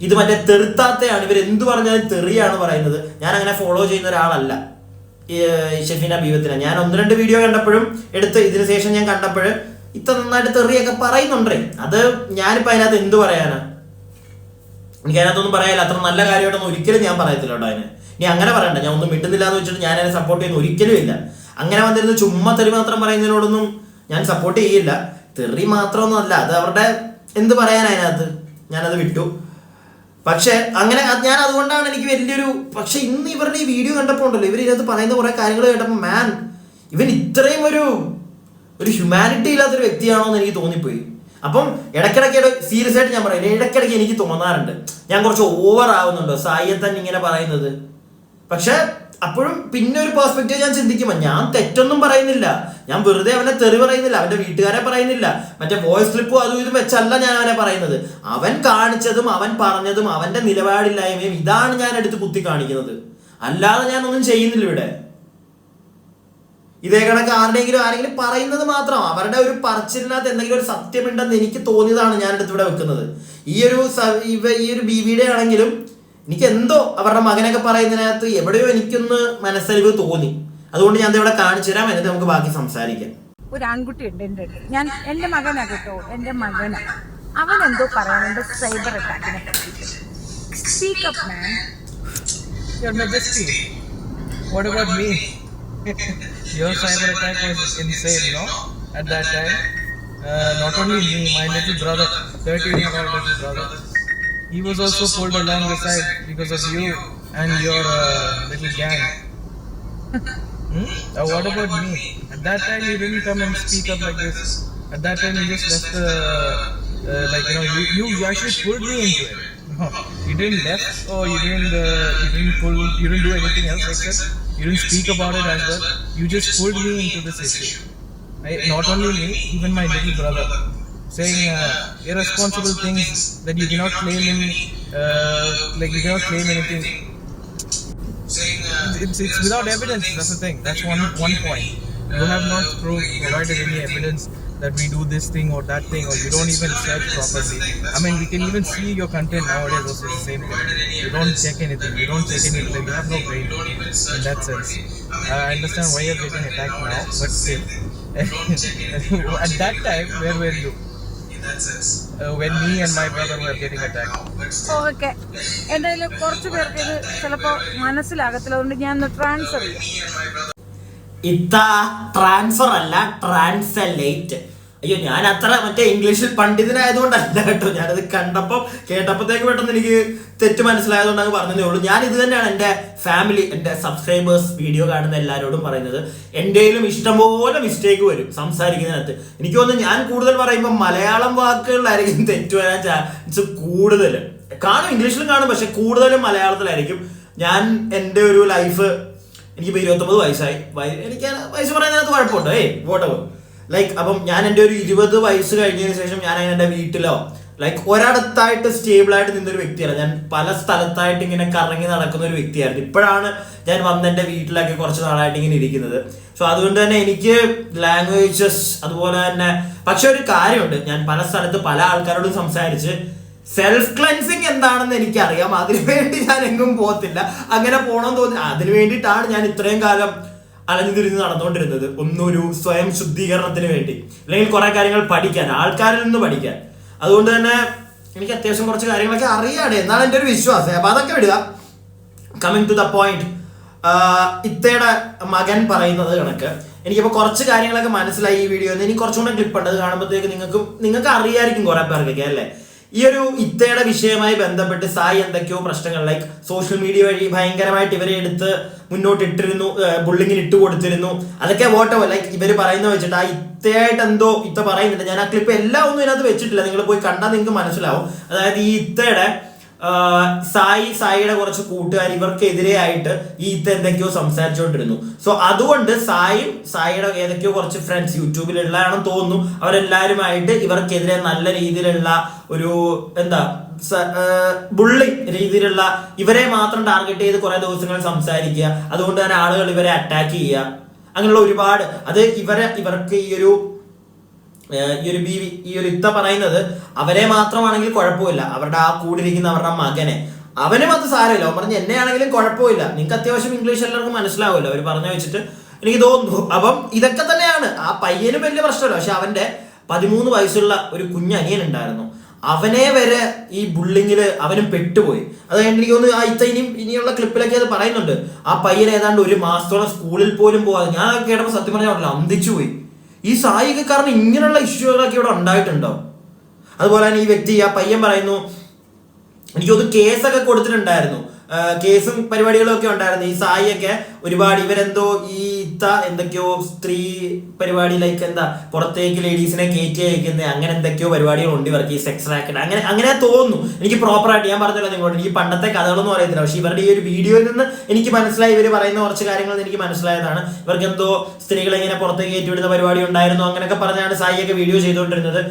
ഇത് മറ്റേ തെറുത്താത്തയാണ്, ഇവർ എന്ത് പറഞ്ഞാലും തെറിയാണ് പറയുന്നത്. ഞാൻ അങ്ങനെ ഫോളോ ചെയ്യുന്ന ഒരാളല്ല ഷെഫീന ബീവത്തിനെ. ഞാൻ 1-2 വീഡിയോ കണ്ടപ്പോഴും എടുത്ത് ഇതിന് ശേഷം ഞാൻ കണ്ടപ്പോൾ ഇത്ര നന്നായിട്ട് തെറിയൊക്കെ പറയുന്നുണ്ടേ. അത് ഞാനിപ്പോൾ അതിനകത്ത് എന്ത് പറയാനാ, എനിക്ക് അതിനകത്തൊന്നും പറയാനില്ല. അത്ര നല്ല കാര്യമായിട്ടൊന്നും ഒരിക്കലും ഞാൻ പറയത്തില്ല കേട്ടോ. അതിന് ഇനി അങ്ങനെ പറയണ്ട, ഞാൻ ഒന്നും മിണ്ടുന്നില്ല എന്ന് വെച്ചിട്ട് ഞാൻ അതിനെ സപ്പോർട്ട് ചെയ്യുന്ന ഒരിക്കലും ഇല്ല. അങ്ങനെ വന്നിരുന്ന് ചുമ്മാ തെറി മാത്രം പറയുന്നതിനോടൊന്നും ഞാൻ സപ്പോർട്ട് ചെയ്യില്ല. തെറി മാത്രമൊന്നും അല്ല, അത് അവരുടെ എന്ത് പറയാൻ അതിനകത്ത്, ഞാനത് വിട്ടു. പക്ഷെ അങ്ങനെ ഞാൻ അതുകൊണ്ടാണ് എനിക്ക് വലിയൊരു, പക്ഷെ ഇന്ന് ഇവരുടെ ഈ വീഡിയോ കണ്ടപ്പോൾ ഉണ്ടല്ലോ, ഇവർ ഇതിനകത്ത് പറയുന്ന കുറെ കാര്യങ്ങൾ കേട്ടപ്പോൾ മാൻ, ഇവൻ ഇത്രയും ഒരു ഹ്യൂമാനിറ്റി ഇല്ലാത്തൊരു വ്യക്തിയാണോ എന്ന് എനിക്ക് തോന്നിപ്പോയി. അപ്പം ഇടയ്ക്കിടയ്ക്ക് സീരിയസ് ആയിട്ട് ഞാൻ പറയുന്നത്, ഇടയ്ക്കിടയ്ക്ക് എനിക്ക് തോന്നാറുണ്ട് ഞാൻ കുറച്ച് ഓവർ ആവുന്നുണ്ടോ സായിയെ തന്നെ ഇങ്ങനെ പറയുന്നത്. പക്ഷെ അപ്പോഴും പിന്നെ ഒരു പെർസ്പെക്റ്റീവ് ഞാൻ ചിന്തിക്കുമ്പോൾ ഞാൻ തെറ്റൊന്നും പറയുന്നില്ല, ഞാൻ വെറുതെ അവനെ തെറി പറയുന്നില്ല, അവന്റെ വീട്ടുകാരെ പറയുന്നില്ല, മറ്റേ വോയിസ് ക്ലിപ്പും അതും ഇതും വെച്ചല്ല ഞാൻ അവനെ പറയുന്നത്. അവൻ കാണിച്ചതും അവൻ പറഞ്ഞതും അവന്റെ നിലപാടില്ലായ്മയും ഇതാണ് ഞാൻ എടുത്ത് കുത്തി കാണിക്കുന്നത്, അല്ലാതെ ഞാൻ ഒന്നും ചെയ്യുന്നില്ല ഇവിടെ. ഇതേ കണക്ക് ആരെങ്കിലും പറയുന്നത് മാത്രം, അവരുടെ ഒരു പറച്ചിലിനകത്ത് എന്തെങ്കിലും ഒരു സത്യമുണ്ടെന്ന് എനിക്ക് തോന്നിയതാണ് ഞാൻ എടുത്ത് ഇവിടെ വെക്കുന്നത്. ഈ ഒരു ബീവിയുടെ ആണെങ്കിലും എനിക്ക് എന്തോ അവരുടെ മകനൊക്കെ പറയുന്നതിനകത്ത് എവിടെയോ എനിക്കൊന്ന് മനസ്സലിവ് തോന്നി. അതുകൊണ്ട് ഞാൻ ഇവിടെ കാണിച്ചു തരാം, എന്നിട്ട് നമുക്ക് ബാക്കി സംസാരിക്കാം. ഒരു ആൺകുട്ടി ഉണ്ട് എൻ്റെ അടുത്ത്, എൻ്റെ മകനാ കേട്ടോ, എൻ്റെ മകനാ. അവൻ എന്തോ പറയാനുണ്ട് സൈബർ അറ്റാക്കിനെ പറ്റിയിട്ട്. Speak up man. Your Majesty, what about me? Your cyber attack was insane, no? At that time, not only me, my little brother, 13-year-old little brother, he was also pulled along the side because of you and your little gang. What about me? At that time, you didn't come and speak up like this. At that time, you just left you actually pulled me into it. No, you didn't left or you didn't do anything else except you didn't speak about it as well. You just pulled me into this issue. Not only me, even my little brother, saying irresponsible things that you cannot claim you cannot claim anything. Saying it's without evidence. That's the thing. That's one point. You have not provided any evidence that we do this thing or that thing, or you don't even search properly. I mean, we can even see your content nowadays also the same thing. You don't check anything. You don't check anything. You have no brain in that sense. I understand why you're getting attacked now, but still. At that time, where were you? When me and my brother were getting attacked. Okay, എൻ്റെ കയ്യിൽ കുറച്ച് പേർക്ക് ഇത് ചിലപ്പോൾ മനസ്സിലാകത്തില്ല, അതുകൊണ്ട് ഞാൻ ഒന്ന് ട്രാൻസ്ഫർ ചെയ്യാം. ട്രാൻസ്ഫർ അല്ല, ട്രാൻസ്ലേറ്റ്. അയ്യോ, ഞാൻ അത്ര മറ്റേ ഇംഗ്ലീഷിൽ പണ്ഡിതനായതുകൊണ്ടല്ല കേട്ടോ, ഞാനത് കേട്ടപ്പോഴത്തേക്ക് പെട്ടെന്ന് എനിക്ക് തെറ്റ് മനസ്സിലായതുകൊണ്ട് അങ്ങ് പറഞ്ഞതേ ഉള്ളൂ. ഞാൻ ഇത് തന്നെയാണ് എൻ്റെ ഫാമിലി, എൻ്റെ സബ്സ്ക്രൈബേഴ്സ്, വീഡിയോ കാണുന്ന എല്ലാവരോടും പറയുന്നത്. എൻ്റെയിലും ഇഷ്ടംപോലെ മിസ്റ്റേക്ക് വരും സംസാരിക്കുന്നതിനകത്ത്. എനിക്ക് തോന്നുന്നു ഞാൻ കൂടുതൽ പറയുമ്പോൾ മലയാളം വാക്കുകളിലായിരിക്കും തെറ്റ് വരാൻ ചാൻസ് കൂടുതൽ. കാണും, ഇംഗ്ലീഷിലും കാണും, പക്ഷെ കൂടുതലും മലയാളത്തിലായിരിക്കും. ഞാൻ എൻ്റെ ഒരു ലൈഫ്, എനിക്കിപ്പോൾ 29 വയസ്സായി. എനിക്ക് വയസ്സ് പറയുന്നതിനകത്ത് കുഴപ്പമുണ്ടോ? Whatever like. അപ്പം ഞാൻ എൻ്റെ ഒരു 20 വയസ്സ് കഴിഞ്ഞതിന് ശേഷം ഞാൻ അങ്ങനെ എൻ്റെ വീട്ടിലോ ലൈക്ക് ഒരിടത്തായിട്ട് സ്റ്റേബിളായിട്ട് നിന്നൊരു വ്യക്തിയല്ല. ഞാൻ പല സ്ഥലത്തായിട്ട് ഇങ്ങനെ കറങ്ങി നടക്കുന്ന ഒരു വ്യക്തിയായിരുന്നു. ഇപ്പോഴാണ് ഞാൻ വന്ന് എൻ്റെ വീട്ടിലൊക്കെ കുറച്ച് നാളായിട്ട് ഇങ്ങനെ ഇരിക്കുന്നത്. സോ അതുകൊണ്ട് തന്നെ എനിക്ക് ലാംഗ്വേജസ് അതുപോലെ തന്നെ, പക്ഷെ ഒരു കാര്യമുണ്ട്, ഞാൻ പല സ്ഥലത്ത് പല ആൾക്കാരോടും സംസാരിച്ച് സെൽഫ് ക്ലെൻസിങ് എന്താണെന്ന് എനിക്കറിയാം. അതിനുവേണ്ടി ഞാൻ എങ്ങും പോകത്തില്ല. അങ്ങനെ പോകണമെന്ന് തോന്നി, അതിനു വേണ്ടിയിട്ടാണ് ഞാൻ ഇത്രയും കാലം അലഞ്ഞു തിരിഞ്ഞ് നടന്നുകൊണ്ടിരുന്നത്. ഒന്നൊരു സ്വയം ശുദ്ധീകരണത്തിന് വേണ്ടി, അല്ലെങ്കിൽ കുറെ കാര്യങ്ങൾ പഠിക്കാൻ, ആൾക്കാരിൽ നിന്ന് പഠിക്കാൻ. അതുകൊണ്ട് തന്നെ എനിക്ക് അത്യാവശ്യം കുറച്ച് കാര്യങ്ങളൊക്കെ അറിയാതെ എന്നാണ് എൻ്റെ ഒരു വിശ്വാസം. അപ്പൊ അതൊക്കെ വിടുക. കമ്മിങ് ടു ദ പോയിന്റ്, ഇത്തയുടെ മകൻ പറയുന്നത് കണക്ക് എനിക്കിപ്പോൾ കുറച്ച് കാര്യങ്ങളൊക്കെ മനസ്സിലായി ഈ വീഡിയോ. ഇനി കുറച്ചുകൂടെ ക്ലിപ്പ് ഉണ്ട്, അത് കാണുമ്പോഴത്തേക്ക് നിങ്ങൾക്ക് അറിയായിരിക്കും കുറെ പേർക്കൊക്കെ അല്ലേ. ഈ ഒരു ഇത്തയുടെ വിഷയവുമായി ബന്ധപ്പെട്ട് സായി എന്തൊക്കെയോ പ്രശ്നങ്ങൾ ലൈക്ക് സോഷ്യൽ മീഡിയ വഴി ഭയങ്കരമായിട്ട് ഇവരെ എടുത്ത് മുന്നോട്ട് ഇട്ടിരുന്നു, ബുള്ളിങ്ങിന് ഇട്ട് കൊടുത്തിരുന്നു. അതൊക്കെ വോട്ടവോ ലൈക്ക് ഇവര് പറയുന്നത് വെച്ചിട്ട് ആ ഇത്തയായിട്ട് എന്തോ ഇത്ത പറയുന്നുണ്ട്. ഞാൻ ആ ക്ലിപ്പ് എല്ലാം ഒന്നും ഇതിനകത്ത് വെച്ചിട്ടില്ല, നിങ്ങൾ പോയി കണ്ടാൽ നിങ്ങൾക്ക് മനസ്സിലാവും. അതായത് ഈ ഇത്തയുടെ സായിയുടെ കുറച്ച് കൂട്ടുകാർ ഇവർക്കെതിരെ ആയിട്ട് ഈ ഇത്ത എന്തൊക്കെയോ സംസാരിച്ചുകൊണ്ടിരുന്നു. സോ അതുകൊണ്ട് സായിയുടെ ഏതൊക്കെയോ കുറച്ച് ഫ്രണ്ട്സ് യൂട്യൂബിലുള്ളതാണെന്ന് തോന്നുന്നു, അവരെല്ലാവരുമായിട്ട് ഇവർക്കെതിരെ നല്ല രീതിയിലുള്ള ഒരു ബുള്ളിങ് രീതിയിലുള്ള ഇവരെ മാത്രം ടാർഗറ്റ് ചെയ്ത് കുറെ ദിവസങ്ങൾ സംസാരിക്കുക. അതുകൊണ്ട് തന്നെ ആളുകൾ ഇവരെ അറ്റാക്ക് ചെയ്യുക, അങ്ങനെയുള്ള ഒരുപാട്. അത് ഇവർക്ക് ഈ ഒരു ഇത്ത പറയുന്നത് അവരെ മാത്രമാണെങ്കിൽ കുഴപ്പമില്ല, അവരുടെ ആ കൂടിരിക്കുന്ന അവരുടെ മകനെ അവനും അത് സാരമില്ല. അവൻ പറഞ്ഞ് എന്നെയാണെങ്കിലും കുഴപ്പമില്ല, നിങ്ങൾക്ക് അത്യാവശ്യം ഇംഗ്ലീഷ് എല്ലാവർക്കും മനസ്സിലാവുമല്ലോ അവർ പറഞ്ഞു വെച്ചിട്ട് എനിക്ക് തോന്നുന്നു. അപ്പം ഇതൊക്കെ തന്നെയാണ്. ആ പയ്യനും വലിയ പ്രശ്നമല്ല, പക്ഷെ അവന്റെ 13 വയസ്സുള്ള ഒരു കുഞ്ഞനിയൻ ഉണ്ടായിരുന്നു, അവനെ വരെ ഈ ബുള്ളിങ്ങില് അവനും പെട്ടുപോയി. അത് എനിക്ക് തോന്നുന്നു ആ ഇത്ത ഇനിയുള്ള ക്ലിപ്പിലൊക്കെ അത് പറയുന്നുണ്ട്. ആ പയ്യൻ ഏതാണ്ട് 1 മാസത്തോളം സ്കൂളിൽ പോലും പോകാതെ, ഞാൻ കേട്ടപ്പോൾ സത്യം പറഞ്ഞാൽ അന്തിച്ചു പോയി. ഈ സായിക്ക് കാരണം ഇങ്ങനെയുള്ള ഇഷ്യൂകളൊക്കെ ഇവിടെ ഉണ്ടായിട്ടുണ്ടോ? അതുപോലെ തന്നെ ഈ വ്യക്തി ആ പയ്യൻ പറയുന്നു എനിക്കൊന്ന് കേസൊക്കെ കൊടുത്തിട്ടുണ്ടായിരുന്നു, കേസും പരിപാടികളും ഒക്കെ ഉണ്ടായിരുന്നു. ഈ സായിയൊക്കെ ഒരുപാട് ഇവരെന്തോ ഈ ഇത്ത എന്തൊക്കെയോ സ്ത്രീ പരിപാടി ലൈക്ക് പുറത്തേക്ക് ലേഡീസിനെ കയറ്റി അയക്കുന്ന അങ്ങനെ എന്തൊക്കെയോ പരിപാടികളുണ്ട് ഇവർക്ക്, ഈ സെക്സ് റാക്കറ്റ് അങ്ങനെ തോന്നുന്നു. എനിക്ക് പ്രോപ്പറായിട്ട് ഞാൻ പറഞ്ഞല്ലോ നിങ്ങളോട്, എനിക്ക് പണ്ടത്തെ കഥകളൊന്നും അറിയത്തില്ല. പക്ഷെ ഇവരുടെ ഈ ഒരു വീഡിയോയിൽ നിന്ന് എനിക്ക് മനസ്സിലായി, ഇവർ പറയുന്ന കുറച്ച് കാര്യങ്ങൾ എനിക്ക് മനസ്സിലായതാണ്. ഇവർക്ക് എന്തോ സ്ത്രീകളെ ഇങ്ങനെ പുറത്തേക്ക് കയറ്റി വിടുന്ന പരിപാടി ഉണ്ടായിരുന്നു, അങ്ങനെയൊക്കെ പറഞ്ഞാണ് സായിയൊക്കെ വീഡിയോ ചെയ്തുകൊണ്ടിരുന്നത്.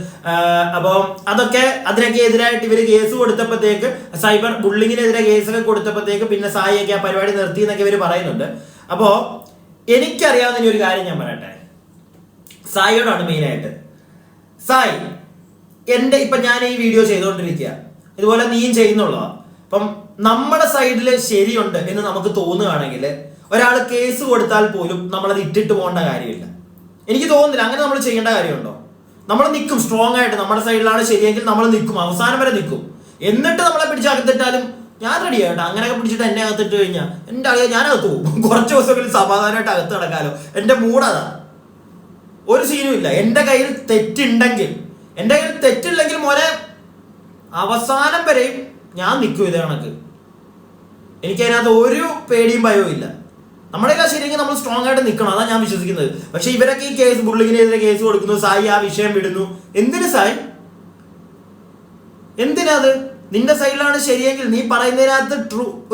അപ്പോൾ അതിനൊക്കെ എതിരായിട്ട് ഇവർ കേസ് കൊടുത്തപ്പോഴത്തേക്ക്, സൈബർ ബുള്ളിങ്ങിനെതിരെ കേസൊക്കെ കൊടുത്തപ്പോഴത്തേക്ക് പിന്നെ സായിയൊക്കെ ആ പരിപാടി നിർത്തി എന്നൊക്കെ ഇവർ പറയുന്നുണ്ട്. അപ്പോ എനിക്കറിയാവുന്ന ഒരു കാര്യം ഞാൻ പറയട്ടെ, സായിയോടാണ് മെയിനായിട്ട്. സായി, ഇപ്പൊ ഞാൻ ഈ വീഡിയോ ചെയ്തുകൊണ്ടിരിക്കുക, ഇതുപോലെ നീയും ചെയ്യുന്നുള്ളതാ. അപ്പം നമ്മുടെ സൈഡിൽ ശരിയുണ്ട് എന്ന് നമുക്ക് തോന്നുകയാണെങ്കിൽ ഒരാൾ കേസ് കൊടുത്താൽ പോലും നമ്മളത് ഇട്ടിട്ട് പോകേണ്ട കാര്യമില്ല. എനിക്ക് തോന്നുന്നില്ല അങ്ങനെ നമ്മൾ ചെയ്യേണ്ട കാര്യമുണ്ടോ. നമ്മൾ നിൽക്കും സ്ട്രോങ് ആയിട്ട്, നമ്മുടെ സൈഡിലാണ് ശരിയെങ്കിൽ നമ്മൾ നിൽക്കും, അവസാനം വരെ നിൽക്കും. എന്നിട്ട് നമ്മളെ പിടിച്ചകത്തിട്ടാലും ഞാൻ റെഡി ആയിട്ടോ. അങ്ങനെയൊക്കെ പിടിച്ചിട്ട് എന്നെ അകത്തിട്ട് കഴിഞ്ഞാൽ എൻ്റെ അളിയ ഞാനകത്ത് പോകും. കുറച്ച് ദിവസമെങ്കിലും സമാധാനമായിട്ട് അകത്ത് കിടക്കാലോ. എൻ്റെ മൂടതാ, ഒരു സീനും ഇല്ല. എൻ്റെ കയ്യിൽ തെറ്റില്ലെങ്കിൽ മോനെ അവസാനം വരെയും ഞാൻ നിൽക്കും ഇതേ കണക്ക്. എനിക്കതിനകത്ത് ഒരു പേടിയും ഭയവും ഇല്ല. നമ്മളെല്ലാം ശരിയെങ്കിൽ നമ്മൾ സ്ട്രോങ് ആയിട്ട് നിൽക്കണം, അതാണ് ഞാൻ വിശ്വസിക്കുന്നത്. പക്ഷെ ഇവരൊക്കെ ഈ കേസ് ബുള്ളിങ്ങിനെതിരെ കേസ് കൊടുക്കുന്നു, സായി ആ വിഷയം വിടുന്നു. എന്തിനു സായി, എന്തിനാത്? നിന്റെ സൈഡിലാണ് ശരിയെങ്കിൽ, നീ പറയുന്നതിനകത്ത്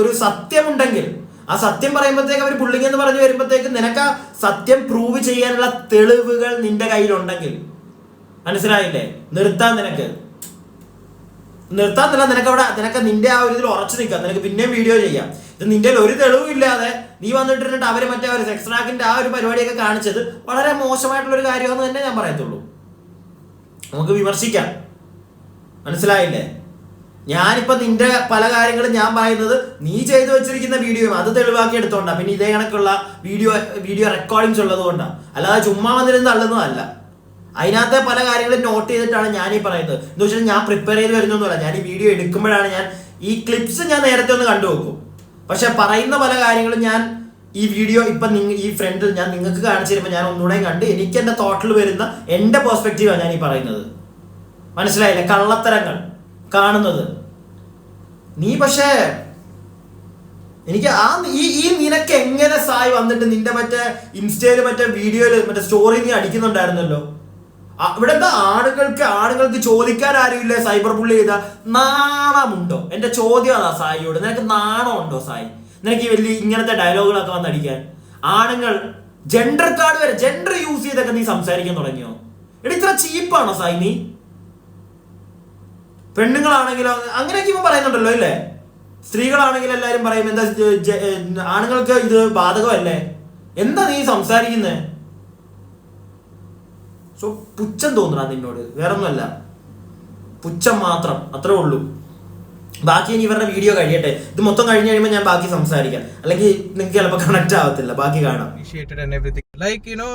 ഒരു സത്യമുണ്ടെങ്കിൽ ആ സത്യം പറയുമ്പോഴത്തേക്ക് അവർ ബുള്ളിങ് എന്ന് പറഞ്ഞു വരുമ്പോഴത്തേക്ക് നിനക്ക് ആ സത്യം പ്രൂവ് ചെയ്യാനുള്ള തെളിവുകൾ നിന്റെ കയ്യിലുണ്ടെങ്കിൽ, മനസ്സിലായില്ലേ? നിർത്താന്നില്ല, നിനക്ക് നിന്റെ ആ ഒരു ഇതിൽ ഉറച്ചു നിൽക്കാം, നിനക്ക് പിന്നെയും വീഡിയോ ചെയ്യാം. ഇത് നിന്റെ ഒരു തെളിവും ഇല്ലാതെ നീ വന്നിട്ടിരുന്നിട്ട് അവര് മറ്റേ ഒരു സെക്സ് റാക്കിന്റെ ആ ഒരു പരിപാടിയൊക്കെ കാണിച്ചത് വളരെ മോശമായിട്ടുള്ള ഒരു കാര്യമെന്ന് തന്നെ ഞാൻ പറയത്തുള്ളൂ. നമുക്ക് വിമർശിക്കാം, മനസ്സിലായില്ലേ? ഞാനിപ്പോ നിന്റെ പല കാര്യങ്ങളും ഞാൻ പറയുന്നത് നീ ചെയ്തു വെച്ചിരിക്കുന്ന വീഡിയോയും അത് തെളിവാക്കി എടുത്തോണ്ടാ, പിന്നെ ഇതേ കണക്കുള്ള വീഡിയോ റെക്കോർഡിങ്സ് ഉള്ളത് കൊണ്ടാണ്, അല്ലാതെ ചുമ്മാ വന്നിരുന്ന് തള്ളുന്നതല്ല. അതിനകത്തെ പല കാര്യങ്ങളും നോട്ട് ചെയ്തിട്ടാണ് ഞാൻ ഈ പറയുന്നത്. എന്ന് വെച്ചാൽ ഞാൻ പ്രിപ്പയർ ചെയ്ത് വരുന്നൊന്നുമല്ല, ഞാൻ ഈ വീഡിയോ എടുക്കുമ്പോഴാണ് ഞാൻ ഈ ക്ലിപ്സ് ഞാൻ നേരത്തെ ഒന്ന് കണ്ടുവെക്കും. പക്ഷെ പറയുന്ന പല കാര്യങ്ങളും ഞാൻ ഈ വീഡിയോ ഇപ്പൊ ഈ ഫ്രണ്ടിൽ ഞാൻ നിങ്ങൾക്ക് കാണിച്ചു തരുമ്പോൾ ഞാൻ ഒന്നുകൂടെ കണ്ട് എനിക്ക് എന്റെ തോട്ടിൽ വരുന്ന എന്റെ പെർസ്പെക്റ്റീവാണ് ഞാൻ ഈ പറയുന്നത്. മനസ്സിലായില്ലേ? കള്ളത്തരങ്ങൾ കാണുന്നത് നീ. പക്ഷേ എനിക്ക് ഈ നിനക്ക് എങ്ങനെ സായി വന്നിട്ട് നിന്റെ മറ്റേ ഇൻസ്റ്റയില് മറ്റേ വീഡിയോയില് മറ്റേ സ്റ്റോറി നീ അടിക്കുന്നുണ്ടായിരുന്നല്ലോ. ഇവിടെ എന്താ ആണുങ്ങൾക്ക് ചോദിക്കാൻ ആരുമില്ല സൈബർ ബുള്ളി ചെയ്ത നാണമുണ്ടോ? എന്റെ ചോദ്യം അതാ സായിയോട്, നിനക്ക് നാണമുണ്ടോ സായി? നിനക്ക് ഈ വലിയ ഇങ്ങനത്തെ ഡയലോഗുകളൊക്കെ വന്നടിക്കാൻ? ആണുങ്ങൾ ജെൻഡർ കാർഡ് വരെ ജെൻഡർ യൂസ് ചെയ്തൊക്കെ നീ സംസാരിക്കാൻ തുടങ്ങിയോ? എടി ഇത്ര ചീപ്പാണോ സായി നീ? പെണ്ണുങ്ങളാണെങ്കിലോ അങ്ങനെയൊക്കെ ഇപ്പൊ പറയുന്നുണ്ടല്ലോ അല്ലേ? സ്ത്രീകളാണെങ്കിൽ എല്ലാരും പറയും എന്താ ആണുങ്ങൾക്ക് ഇത് ബാധകമല്ലേ? എന്താ നീ സംസാരിക്കുന്നേ? സോ പുച്ഛം തോന്നണ നിന്നോട്, വേറൊന്നുമല്ല, പുച്ഛം മാത്രം, അത്രേ ഉള്ളൂ. ബാക്കി ഇനി ഇവരുടെ വീഡിയോ കഴിയട്ടെ, ഇത് മൊത്തം കഴിഞ്ഞ് കഴിയുമ്പോൾ ഞാൻ ബാക്കി സംസാരിക്കാം, അല്ലെങ്കിൽ നിങ്ങൾക്ക് ചിലപ്പോൾ കണക്ട് ആവത്തില്ല. ബാക്കി കാണാം. Like, you know,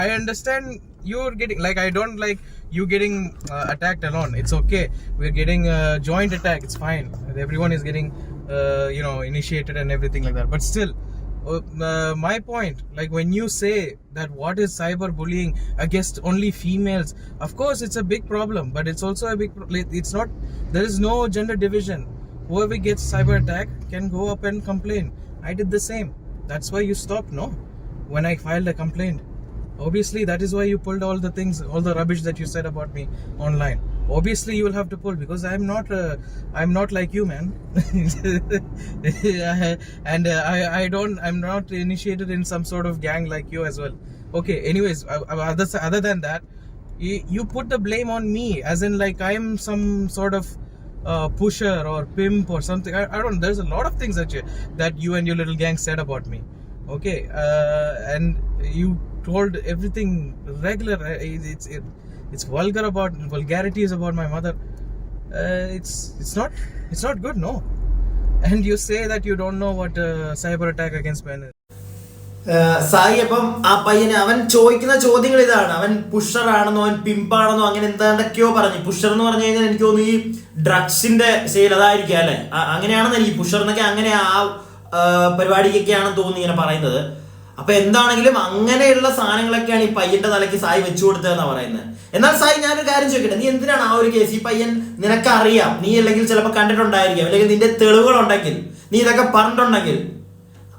I understand you're getting, like, I don't like you getting attacked alone. It's okay. We're getting joint attack. It's fine. Everyone is getting, you know, initiated and everything like that. But still, my point, like when you say that what is cyberbullying against only females, of course it's a big problem, but it's also a big it's not, there is no gender division. Whoever gets cyber attack can go up and complain. I did the same. That's why you stopped, no? When I filed a complaint. Obviously that is why you pulled all the things, all the rubbish that you said about me online. Obviously you will have to pull, because I'm not like you, man. And I'm not initiated in some sort of gang like you as well. Okay, anyways, other than that, you put the blame on me, as in like I'm some sort of pusher or pimp or something. I don't, there's a lot of things that you and your little gang said about me. Okay, and you told everything regular. It's vulgarity is about my mother. It's not good, no. And you say that you don't know what cyber attack against men is. Sai അപ്പം ആ പയ്യന് അവൻ ചോദിക്കുന്ന ചോദ്യങ്ങൾ ഇതാണ്. അവൻ pusher ആണെന്നോ അവൻ പിമ്പാണെന്നോ അങ്ങനെ എന്തൊക്കെയോ പറഞ്ഞു. പുഷർ എന്ന് പറഞ്ഞു കഴിഞ്ഞാൽ എനിക്ക് തോന്നുന്നു ഈ ഡ്രഗ്സിന്റെ സെയിൽ അതായിരിക്കും അല്ലെ, അങ്ങനെയാണെന്ന് എനിക്ക് പുഷർ എന്നൊക്കെ അങ്ങനെ ആ പരിപാടിക്കൊക്കെയാണെന്ന് തോന്നി ഇങ്ങനെ പറയുന്നത്. അപ്പൊ എന്താണെങ്കിലും അങ്ങനെയുള്ള സാധനങ്ങളൊക്കെയാണ് ഈ പയ്യന്റെ തലയ്ക്ക് സായി വെച്ചു കൊടുത്തതെന്നാ പറയുന്നത്. എന്നാൽ സായി ഞാനൊരു കാര്യം ചോദിക്കട്ടെ, നീ എന്തിനാണ് ആ ഒരു കേസ്, ഈ പയ്യൻ നിനക്കറിയാം, നീ അല്ലെങ്കിൽ ചിലപ്പോൾ കണ്ടിട്ടുണ്ടായിരിക്കാം, അല്ലെങ്കിൽ നിന്റെ തെളിവുകളുണ്ടെങ്കിൽ, നീ ഇതൊക്കെ പറഞ്ഞിട്ടുണ്ടെങ്കിൽ,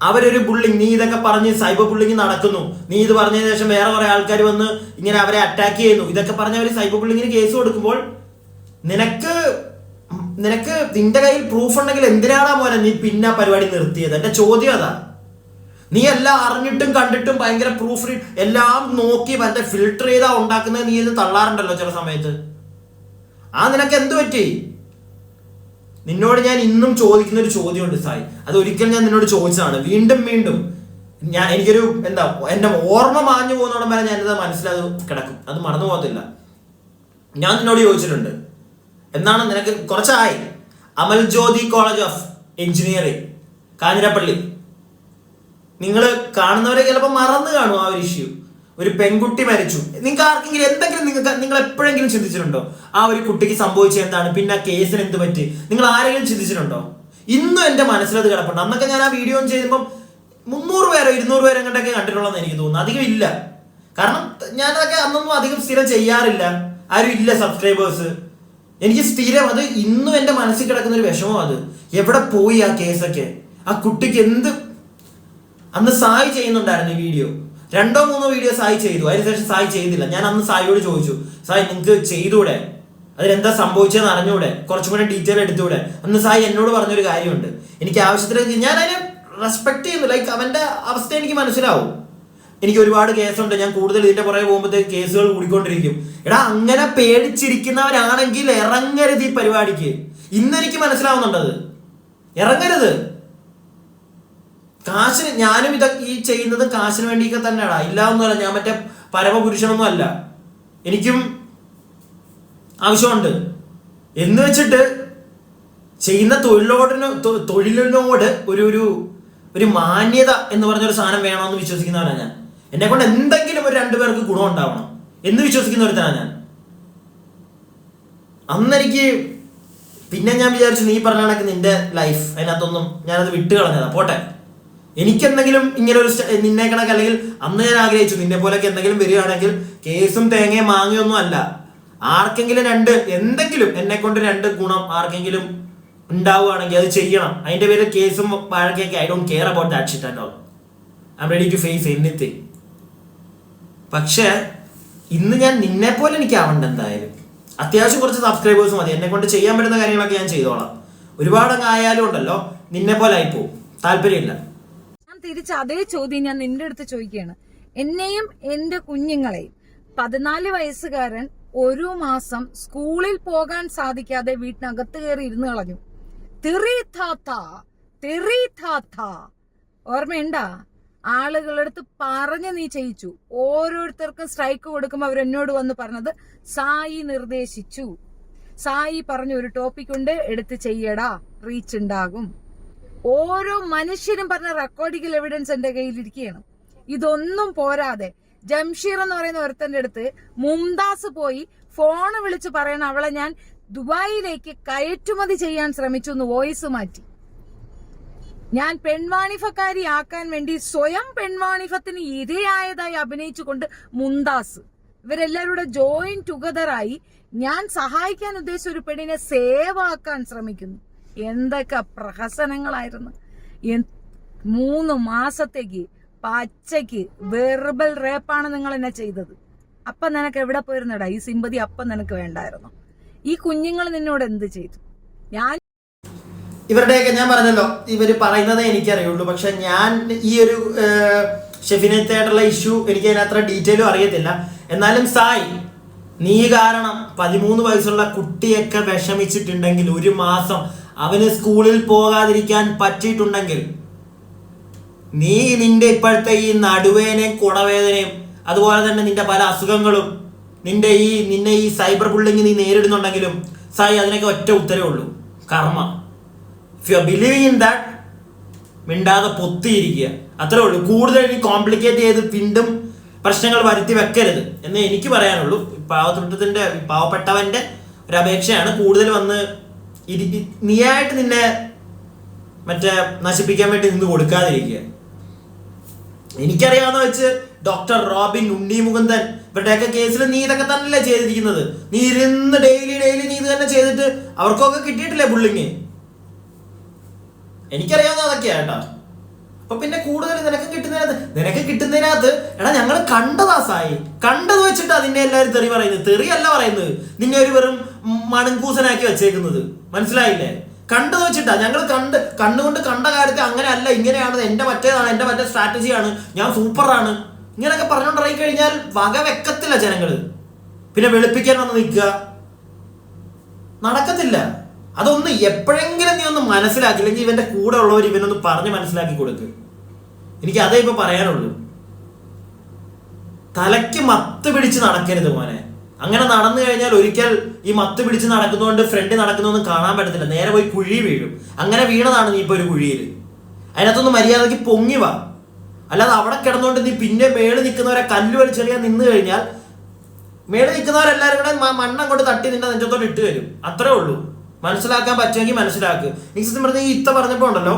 അവരൊരു ബുള്ളിങ്, നീ ഇതൊക്കെ പറഞ്ഞ് സൈബർ ബുള്ളിങ് നടക്കുന്നു, നീ ഇത് പറഞ്ഞതിന് ശേഷം വേറെ കുറെ ആൾക്കാർ വന്ന് ഇങ്ങനെ അവരെ അറ്റാക്ക് ചെയ്യുന്നു, ഇതൊക്കെ പറഞ്ഞ് അവർ സൈബർ ബുള്ളിങ്ങിന് കേസ് കൊടുക്കുമ്പോൾ നിനക്ക് നിന്റെ കയ്യിൽ പ്രൂഫ് ഉണ്ടെങ്കിൽ എന്തിനാണാ പോലെ നീ പിന്നെ പരിപാടി നിർത്തിയത്? എന്റെ ചോദ്യം അതാ. നീ എല്ലാം അറിഞ്ഞിട്ടും കണ്ടിട്ടും ഭയങ്കര പ്രൂഫ് എല്ലാം നോക്കി മറ്റേ ഫിൽട്ടർ ചെയ്താ ഉണ്ടാക്കുന്നത്, നീ ഇത് തള്ളാറുണ്ടല്ലോ ചില സമയത്ത്. നിനക്ക് എന്ത് പറ്റി? നിന്നോട് ഞാൻ ഇന്നും ചോദിക്കുന്ന ഒരു ചോദ്യമുണ്ട് സായി, അത് ഒരിക്കലും ഞാൻ നിന്നോട് ചോദിച്ചതാണ്, വീണ്ടും എനിക്കൊരു എന്റെ ഓർമ്മ മാഞ്ഞു പോകുന്നോടം വരെ ഞാനിത് മനസ്സിലത് കിടക്കും, അത് മറന്നു പോകത്തില്ല. ഞാൻ നിന്നോട് ചോദിച്ചിട്ടുണ്ട്, എന്താണ് നിനക്ക് കുറച്ചായി Amal Jyothi college of engineering Kanjirappally, നിങ്ങൾ കാണുന്നവരെ ചിലപ്പോൾ മറന്നു കാണും ആ ഒരു ഇഷ്യൂ. ഒരു പെൺകുട്ടി മരിച്ചു, നിങ്ങൾക്ക് ആർക്കെങ്കിലും എന്തെങ്കിലും നിങ്ങൾ എപ്പോഴെങ്കിലും ചിന്തിച്ചിട്ടുണ്ടോ ആ ഒരു കുട്ടിക്ക് സംഭവിച്ചത് എന്താണ്, പിന്നെ ആ കേസിന് എന്ത് പറ്റി, നിങ്ങൾ ആരെങ്കിലും ചിന്തിച്ചിട്ടുണ്ടോ? ഇന്നും എന്റെ മനസ്സിലത് കിടപ്പുണ്ട്. അന്നൊക്കെ ഞാൻ ആ വീഡിയോ ചെയ്യുമ്പോൾ 300 പേരോ 200 പേരോ എങ്ങോട്ടൊക്കെ കണ്ടിട്ടുള്ളതെന്ന് എനിക്ക് തോന്നുന്നു, അധികം ഇല്ല. കാരണം ഞാനതൊക്കെ അന്നൊന്നും അധികം സ്ഥിരം ചെയ്യാറില്ല, ആരും ഇല്ല സബ്സ്ക്രൈബേഴ്സ്. എനിക്ക് സ്ഥിരം അത് ഇന്നും എന്റെ മനസ്സിൽ കിടക്കുന്ന ഒരു വിഷമം. അത് എവിടെ പോയി ആ കേസൊക്കെ? ആ കുട്ടിക്ക് എന്ത് അന്ന് സായി ചെയ്യുന്നുണ്ടായിരുന്നു ഈ വീഡിയോ, 2-3 വീഡിയോ സായി ചെയ്തു, അതിനുശേഷം സായി ചെയ്തില്ല. ഞാൻ അന്ന് സായിയോട് ചോദിച്ചു, സായി നിങ്ങൾക്ക് ചെയ്തൂടെ, അതിലെന്താ സംഭവിച്ചതെന്ന് അറിഞ്ഞൂടെ, കുറച്ചും കൂടെ ഡീറ്റെയിൽ എടുത്തൂടെ? അന്ന് സായി എന്നോട് പറഞ്ഞൊരു കാര്യമുണ്ട്, എനിക്ക് ആവശ്യത്തിന് ഞാൻ അതിനെ റെസ്പെക്ട് ചെയ്യുന്നു. ലൈക്ക് അവന്റെ അവസ്ഥ എനിക്ക് മനസ്സിലാവും. എനിക്ക് ഒരുപാട് കേസുണ്ട്, ഞാൻ കൂടുതൽ ഇതിന്റെ പുറകെ പോകുമ്പോഴത്തേക്ക് കേസുകൾ കൂടിക്കൊണ്ടിരിക്കും. അങ്ങനെ പേടിച്ചിരിക്കുന്നവരാണെങ്കിൽ ഇറങ്ങരുത് ഈ പരിപാടിക്ക്. ഇന്നെനിക്ക് മനസ്സിലാവുന്നുണ്ടത്, ഇറങ്ങരുത്. കാശിന് ഞാനും ഈ ചെയ്യുന്നത് കാശിന് വേണ്ടിയൊക്കെ തന്നെയാണ്, ഇല്ലാതൊന്നുമല്ല. ഞാൻ മറ്റേ പരമപുരുഷനൊന്നും അല്ല, എനിക്കും ആവശ്യമുണ്ട്. എന്ന് വെച്ചിട്ട് ചെയ്യുന്ന തൊഴിലിനോട് ഒരു മാന്യത എന്ന് പറഞ്ഞൊരു സാധനം വേണമെന്ന് വിശ്വസിക്കുന്നവനാണ് ഞാൻ. എന്നെ കൊണ്ട് എന്തെങ്കിലും ഒരു 2 പേർക്ക് ഗുണം ഉണ്ടാവണം എന്ന് വിശ്വസിക്കുന്ന ഒരുത്തനാണ് ഞാൻ. അന്നെനിക്ക് പിന്നെ ഞാൻ വിചാരിച്ചു, നീ പറഞ്ഞ കണക്ക് നിന്റെ ലൈഫ് അതിനകത്തൊന്നും ഞാനത് വിട്ട് കളഞ്ഞതാ, പോട്ടെ. എനിക്കെന്തെങ്കിലും ഇങ്ങനെ ഒരു നിന്നെ കണക്ക്, അല്ലെങ്കിൽ അന്ന് ഞാൻ ആഗ്രഹിച്ചു നിന്നെ പോലെയൊക്കെ എന്തെങ്കിലും വരികയാണെങ്കിൽ കേസും തേങ്ങയും മാങ്ങയൊന്നും അല്ല, ആർക്കെങ്കിലും എന്തെങ്കിലും എന്നെ കൊണ്ട് 2 ഗുണം ആർക്കെങ്കിലും ഉണ്ടാവുകയാണെങ്കിൽ അത് ചെയ്യണം. അതിന്റെ പേര് കേസും വഴക്കൊക്കെ I don't care about that shit at all. I am ready to face anything. പക്ഷെ ഇന്ന് ഞാൻ നിന്നെ പോലെ എനിക്ക് ആവണ്ട. എന്തായാലും അത്യാവശ്യം കുറച്ച് സബ്സ്ക്രൈബേഴ്സ് മതി, എന്നെ കൊണ്ട് ചെയ്യാൻ പറ്റുന്ന കാര്യങ്ങളൊക്കെ ഞാൻ ചെയ്തോളാം. ഒരുപാട് ആയാലും ഉണ്ടല്ലോ നിന്നെ പോലെ ആയിപ്പോ, താല്പര്യമില്ല. തിരിച്ച് അതേ ചോദ്യം ഞാൻ നിന്റെ അടുത്ത് ചോദിക്കുകയാണ്. എന്നെയും എന്റെ കുഞ്ഞുങ്ങളെയും 14 വയസ്സുകാരൻ 1 മാസം സ്കൂളിൽ പോകാൻ സാധിക്കാതെ വീട്ടിനകത്ത് കയറി ഇരുന്ന് കളഞ്ഞു. ഓർമ്മയുണ്ടാ? ആളുകളടുത്ത് പറഞ്ഞ് നീ ചെയ്യിച്ചു. ഓരോരുത്തർക്കും സ്ട്രൈക്ക് കൊടുക്കുമ്പോൾ അവരെന്നോട് വന്ന് പറഞ്ഞത്, സായി നിർദ്ദേശിച്ചു, സായി പറഞ്ഞ ഒരു ടോപ്പിക് ഉണ്ട്, എടുത്ത് ചെയ്യടാ, റീച്ച് ഉണ്ടാകും. ഓരോ മനുഷ്യരും പറഞ്ഞ റെക്കോർഡിക്കൽ എവിഡൻസ് എന്റെ കയ്യിലിരിക്കുകയാണ്. ഇതൊന്നും പോരാതെ ജംഷീർ എന്ന് പറയുന്ന ഒരുത്തന്റെ അടുത്ത് മുംതാസ് പോയി ഫോണ് വിളിച്ച് പറയണം, അവളെ ഞാൻ ദുബായിലേക്ക് കയറ്റുമതി ചെയ്യാൻ ശ്രമിച്ചു എന്ന് വോയിസ് മാറ്റി. ഞാൻ പെൺവാണിഫക്കാരി ആക്കാൻ വേണ്ടി സ്വയം പെൺവാണിഫത്തിന് ഇരയായതായി അഭിനയിച്ചുകൊണ്ട് മുന്താസ് ഇവരെല്ലാവരും കൂടെ ജോയിൻ ടുഗദറായി ഞാൻ സഹായിക്കാൻ ഉദ്ദേശിച്ച ഒരു പെണ്ണിനെ സേവ് ആക്കാൻ ശ്രമിക്കുന്നു. എന്തൊക്കെ പ്രഹസനങ്ങളായിരുന്നു. 3 മാസത്തേക്ക് പച്ചയ്ക്ക് വെർബൽ റേപ്പാണ് നിങ്ങൾ എന്നെ ചെയ്തത്. അപ്പൊ നിനക്ക് എവിടെ പോയിരുന്നടാ ഈ സിമ്പതി? അപ്പം നിനക്ക് വേണ്ടായിരുന്നു. ഈ കുഞ്ഞുങ്ങൾ നിന്നോട് എന്ത് ചെയ്തു? ഞാൻ ഇവരുടെയൊക്കെ ഞാൻ പറഞ്ഞല്ലോ, ഇവര് പറയുന്നതേ എനിക്കറിയുള്ളൂ. പക്ഷെ ഞാൻ ഈ ഒരു ഷെഫിനത്തായിട്ടുള്ള ഇഷ്യൂ എനിക്ക് അതിനത്ര ഡീറ്റെയിലും അറിയത്തില്ല. എന്നാലും സായി, നീ കാരണം 13 വയസ്സുള്ള കുട്ടിയൊക്കെ വിഷമിച്ചിട്ടുണ്ടെങ്കിൽ, 1 മാസം അവന് സ്കൂളിൽ പോകാതിരിക്കാൻ പറ്റിയിട്ടുണ്ടെങ്കിൽ, നീ നിന്റെ ഇപ്പോഴത്തെ ഈ നടുവേനയും കുടവേദനയും അതുപോലെ തന്നെ നിന്റെ പല അസുഖങ്ങളും നിന്നെ ഈ സൈബർ ബുള്ളിങ് നീ നേരിടുന്നുണ്ടെങ്കിലും സായി, അതിനൊക്കെ ഒറ്റ ഉത്തരവേ ഉള്ളൂ: കർമ്മ. If you are believing in that, മിണ്ടാതെ പൊത്തിയിരിക്കുക, അത്രേ ഉള്ളൂ. കൂടുതൽ ഇനി കോംപ്ലിക്കേറ്റ് ചെയ്ത് വീണ്ടും പ്രശ്നങ്ങൾ വരുത്തി വെക്കരുത് എന്ന് എനിക്ക് പറയാനുള്ളൂ. പാവപ്പെട്ടവന്റെ ഒരു അപേക്ഷയാണ്. കൂടുതൽ വന്ന് നീയായിട്ട് നിന്നെ മറ്റേ നശിപ്പിക്കാൻ വേണ്ടി നിന്ന് കൊടുക്കാതിരിക്കുക. എനിക്കറിയാവുന്ന വെച്ച് ഡോക്ടർ റോബിൻ, ഉണ്ണി മുകുന്ദൻ, ഇവരുടെയൊക്കെ കേസിൽ നീ ഇതൊക്കെ തന്നെയല്ലേ ചെയ്തിരിക്കുന്നത്. നീ ഇരുന്ന് ഡെയിലി നീ ഇത് തന്നെ ചെയ്തിട്ട് അവർക്കൊക്കെ കിട്ടിയിട്ടില്ലേ ബുള്ളിങ്? എനിക്കറിയാവുന്ന അതൊക്കെയാ കേട്ടോ. അപ്പൊ പിന്നെ കൂടുതൽ നിനക്ക് കിട്ടുന്നതിനകത്ത് എടാ ഞങ്ങൾ കണ്ടതാ സായി, കണ്ടത് വെച്ചിട്ടാ നിന്നെ എല്ലാവരും തെറി പറയുന്നത്. തെറിയല്ല പറയുന്നത്, നിന്നെ ഒരു വെറും മണങ്കൂസനാക്കി വെച്ചേക്കുന്നത്. മനസ്സിലായില്ലേ? കണ്ടത് വെച്ചിട്ടാ. ഞങ്ങൾ കണ്ണുകൊണ്ട് കണ്ട കാര്യത്തെ അങ്ങനെ അല്ല, ഇങ്ങനെയാണ്, എന്റെ മറ്റേ സ്ട്രാറ്റജിയാണ്, ഞാൻ സൂപ്പറാണ്, ഇങ്ങനെയൊക്കെ പറഞ്ഞോണ്ടിറങ്ങി കഴിഞ്ഞാൽ വക വെക്കത്തില്ല ജനങ്ങള്. പിന്നെ വെളുപ്പിക്കാൻ വന്ന് നിൽക്കുക നടക്കത്തില്ല. അതൊന്ന് എപ്പോഴെങ്കിലും നീ ഒന്ന് മനസ്സിലാക്കില്ലെങ്കിൽ ഇവന്റെ കൂടെ ഉള്ളവർ ഇവനൊന്ന് പറഞ്ഞ് മനസ്സിലാക്കി കൊടുക്ക്. എനിക്ക് അതേ ഇപ്പൊ പറയാനുള്ളൂ. തലയ്ക്ക് മത്ത് പിടിച്ച് നടക്കരുത് മോനെ. അങ്ങനെ നടന്നു കഴിഞ്ഞാൽ ഒരിക്കൽ ഈ മത്ത് പിടിച്ച് നടക്കുന്നതുകൊണ്ട് ഫ്രണ്ട് നടക്കുന്നൊന്നും കാണാൻ പറ്റത്തില്ല, നേരെ പോയി കുഴി വീഴും. അങ്ങനെ വീണതാണ് നീ ഇപ്പൊ ഒരു കുഴിയിൽ. അതിനകത്തൊന്ന് മര്യാദക്ക് പൊങ്ങി വാ. അല്ലാതെ അവിടെ കിടന്നുകൊണ്ട് നീ പിന്നെ മേളിൽ നിൽക്കുന്നവരെ കല്ല് വലിച്ചെറിയാൻ നിന്ന് കഴിഞ്ഞാൽ മേളിൽ നിൽക്കുന്നവരെല്ലാവരും കൂടെ മണ്ണം കൊണ്ട് തട്ടി നിന്റെ നെഞ്ചത്തോട്ട് ഇട്ട് വരും. അത്രേ ഉള്ളൂ. മനസ്സിലാക്കാൻ പറ്റുമെങ്കിൽ മനസ്സിലാക്കുക. എനിക്ക് സത്യം പറഞ്ഞ ഈ പറഞ്ഞപ്പോ ഉണ്ടല്ലോ,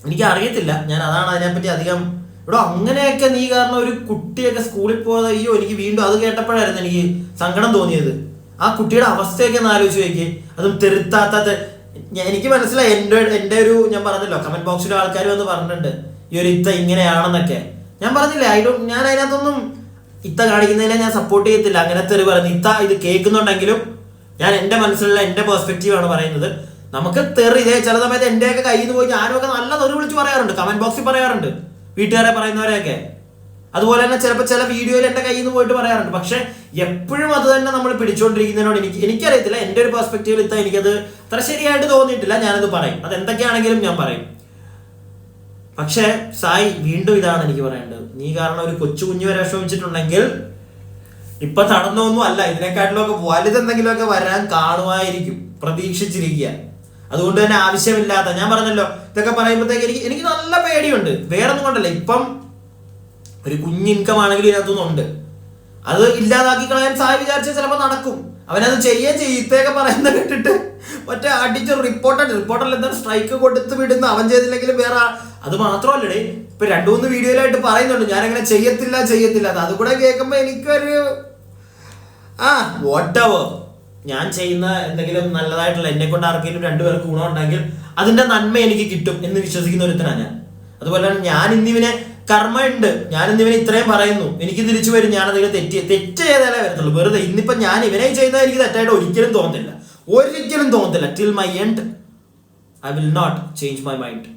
എനിക്ക് അറിയത്തില്ല, ഞാൻ അതാണ് അതിനെപ്പറ്റി അധികം ഇവിടെ അങ്ങനെയൊക്കെ നീ കാരണം ഒരു കുട്ടിയൊക്കെ സ്കൂളിൽ പോകാതെ, അയ്യോ എനിക്ക് വീണ്ടും അത് കേട്ടപ്പോഴായിരുന്നു എനിക്ക് സങ്കടം തോന്നിയത്. ആ കുട്ടിയുടെ അവസ്ഥയൊക്കെ ഒന്ന് ആലോചിച്ച് നോക്കി. അതും തെരുത്താത്ത എനിക്ക് മനസ്സിലായി. എൻ്റെ ഒരു ഞാൻ പറഞ്ഞല്ലോ, കമന്റ് ബോക്സിലെ ആൾക്കാർ വന്ന് പറഞ്ഞിട്ടുണ്ട് ഈ ഒരു ഇത്ത ഇങ്ങനെയാണെന്നൊക്കെ. ഞാൻ പറഞ്ഞില്ലേ, ഞാൻ അതിനകത്തൊന്നും ഇത്ത കാണിക്കുന്നതിനെ ഞാൻ സപ്പോർട്ട് ചെയ്യത്തില്ല. അങ്ങനെ തെറി പറയുന്നത് ഇത്ത ഇത് കേൾക്കുന്നുണ്ടെങ്കിലും ഞാൻ എൻ്റെ മനസ്സിലുള്ള എൻ്റെ പെർസ്പെക്റ്റീവ് ആണ് പറയുന്നത്. നമുക്ക് തെറി ഇതേ ചില സമയത്ത് എൻ്റെയൊക്കെ കയ്യിൽ നിന്ന് പോയി ഞാനും ഒക്കെ നല്ല തെറി വിളിച്ച് പറയാറുണ്ട്, കമന്റ് ബോക്സിൽ പറയാറുണ്ട്, വീട്ടുകാരെ പറയുന്നവരെയൊക്കെ. അതുപോലെ തന്നെ ചിലപ്പോൾ ചില വീഡിയോയിൽ എൻ്റെ കയ്യിൽ നിന്ന് പോയിട്ട് പറയാറുണ്ട്. പക്ഷെ എപ്പോഴും അത് തന്നെ നമ്മൾ പിടിച്ചുകൊണ്ടിരിക്കുന്നതിനോട് എനിക്കറിയത്തില്ല. എൻ്റെ ഒരു പെർസ്പെക്റ്റീവിൽ ഇത്ത എനിക്കത് അത്ര ശരിയായിട്ട് തോന്നിയിട്ടില്ല. ഞാനത് പറയും, അത് എന്തൊക്കെയാണെങ്കിലും ഞാൻ പറയും. പക്ഷെ സായി, വീണ്ടും ഇതാണ് എനിക്ക് പറയേണ്ടത്. നീ കാരണം ഒരു കൊച്ചു കുഞ്ഞു വരെ വിഷമിച്ചിട്ടുണ്ടെങ്കിൽ ഇപ്പൊ നടന്നൊന്നും അല്ല, ഇതിനെക്കാട്ടിലൊക്കെ വലുതെന്തെങ്കിലുമൊക്കെ വരാൻ കാണുമായിരിക്കും. പ്രതീക്ഷിച്ചിരിക്കുക. അതുകൊണ്ട് തന്നെ ആവശ്യമില്ലാത്ത, ഞാൻ പറഞ്ഞല്ലോ, ഇതൊക്കെ പറയുമ്പോഴത്തേക്ക് എനിക്ക് നല്ല പേടിയുണ്ട്. വേറെ ഒന്നും കൊണ്ടല്ല, ഇപ്പം ഒരു കുഞ്ഞ് ഇൻകം ആണെങ്കിലും ഇതിനകത്തൊന്നും ഉണ്ട്. അത് ഇല്ലാതാക്കി കളയാൻ സായി വിചാരിച്ചാൽ ചിലപ്പോൾ നടക്കും. അവനത് ചെയ്യും. ഇത്തൊക്കെ പറയുന്നത് കേട്ടിട്ട് മറ്റേ അടിച്ച് റിപ്പോർട്ടറിൽ എന്താ സ്ട്രൈക്ക് കൊടുത്ത് വിടുന്ന, അവൻ ചെയ്തില്ലെങ്കിലും വേറെ. അത് മാത്രമല്ലേ, ഇപ്പൊ 2-3 വീഡിയോയിലായിട്ട് പറയുന്നുണ്ട് ഞാനങ്ങനെ ചെയ്യത്തില്ല. അതുകൂടെ കേൾക്കുമ്പോ എനിക്കൊരു whatever, ഞാൻ ചെയ്യുന്ന എന്തെങ്കിലും നല്ലതായിട്ടുള്ള, എന്നെ കൊണ്ട് ആർക്കെങ്കിലും 2 പേർക്ക് ഗുണം ഉണ്ടെങ്കിൽ അതിന്റെ നന്മ എനിക്ക് കിട്ടും എന്ന് വിശ്വസിക്കുന്ന ഒരുത്തനാണ് ഞാൻ. അതുപോലെ തന്നെ ഞാൻ ഇന്നിവനെ കർമ്മ ഉണ്ട്, ഞാൻ ഇന്നിവനെ ഇത്രയും പറയുന്നു, എനിക്ക് തിരിച്ചു വരും. ഞാൻ എന്തെങ്കിലും തെറ്റ് ചെയ്താലേ വരത്തുള്ളൂ. വെറുതെ ഇന്നിപ്പോ ഞാൻ ഇവനെ ചെയ്താൽ എനിക്ക് തെറ്റായിട്ട് ഒരിക്കലും തോന്നത്തില്ല. Till my end I will not change my mind.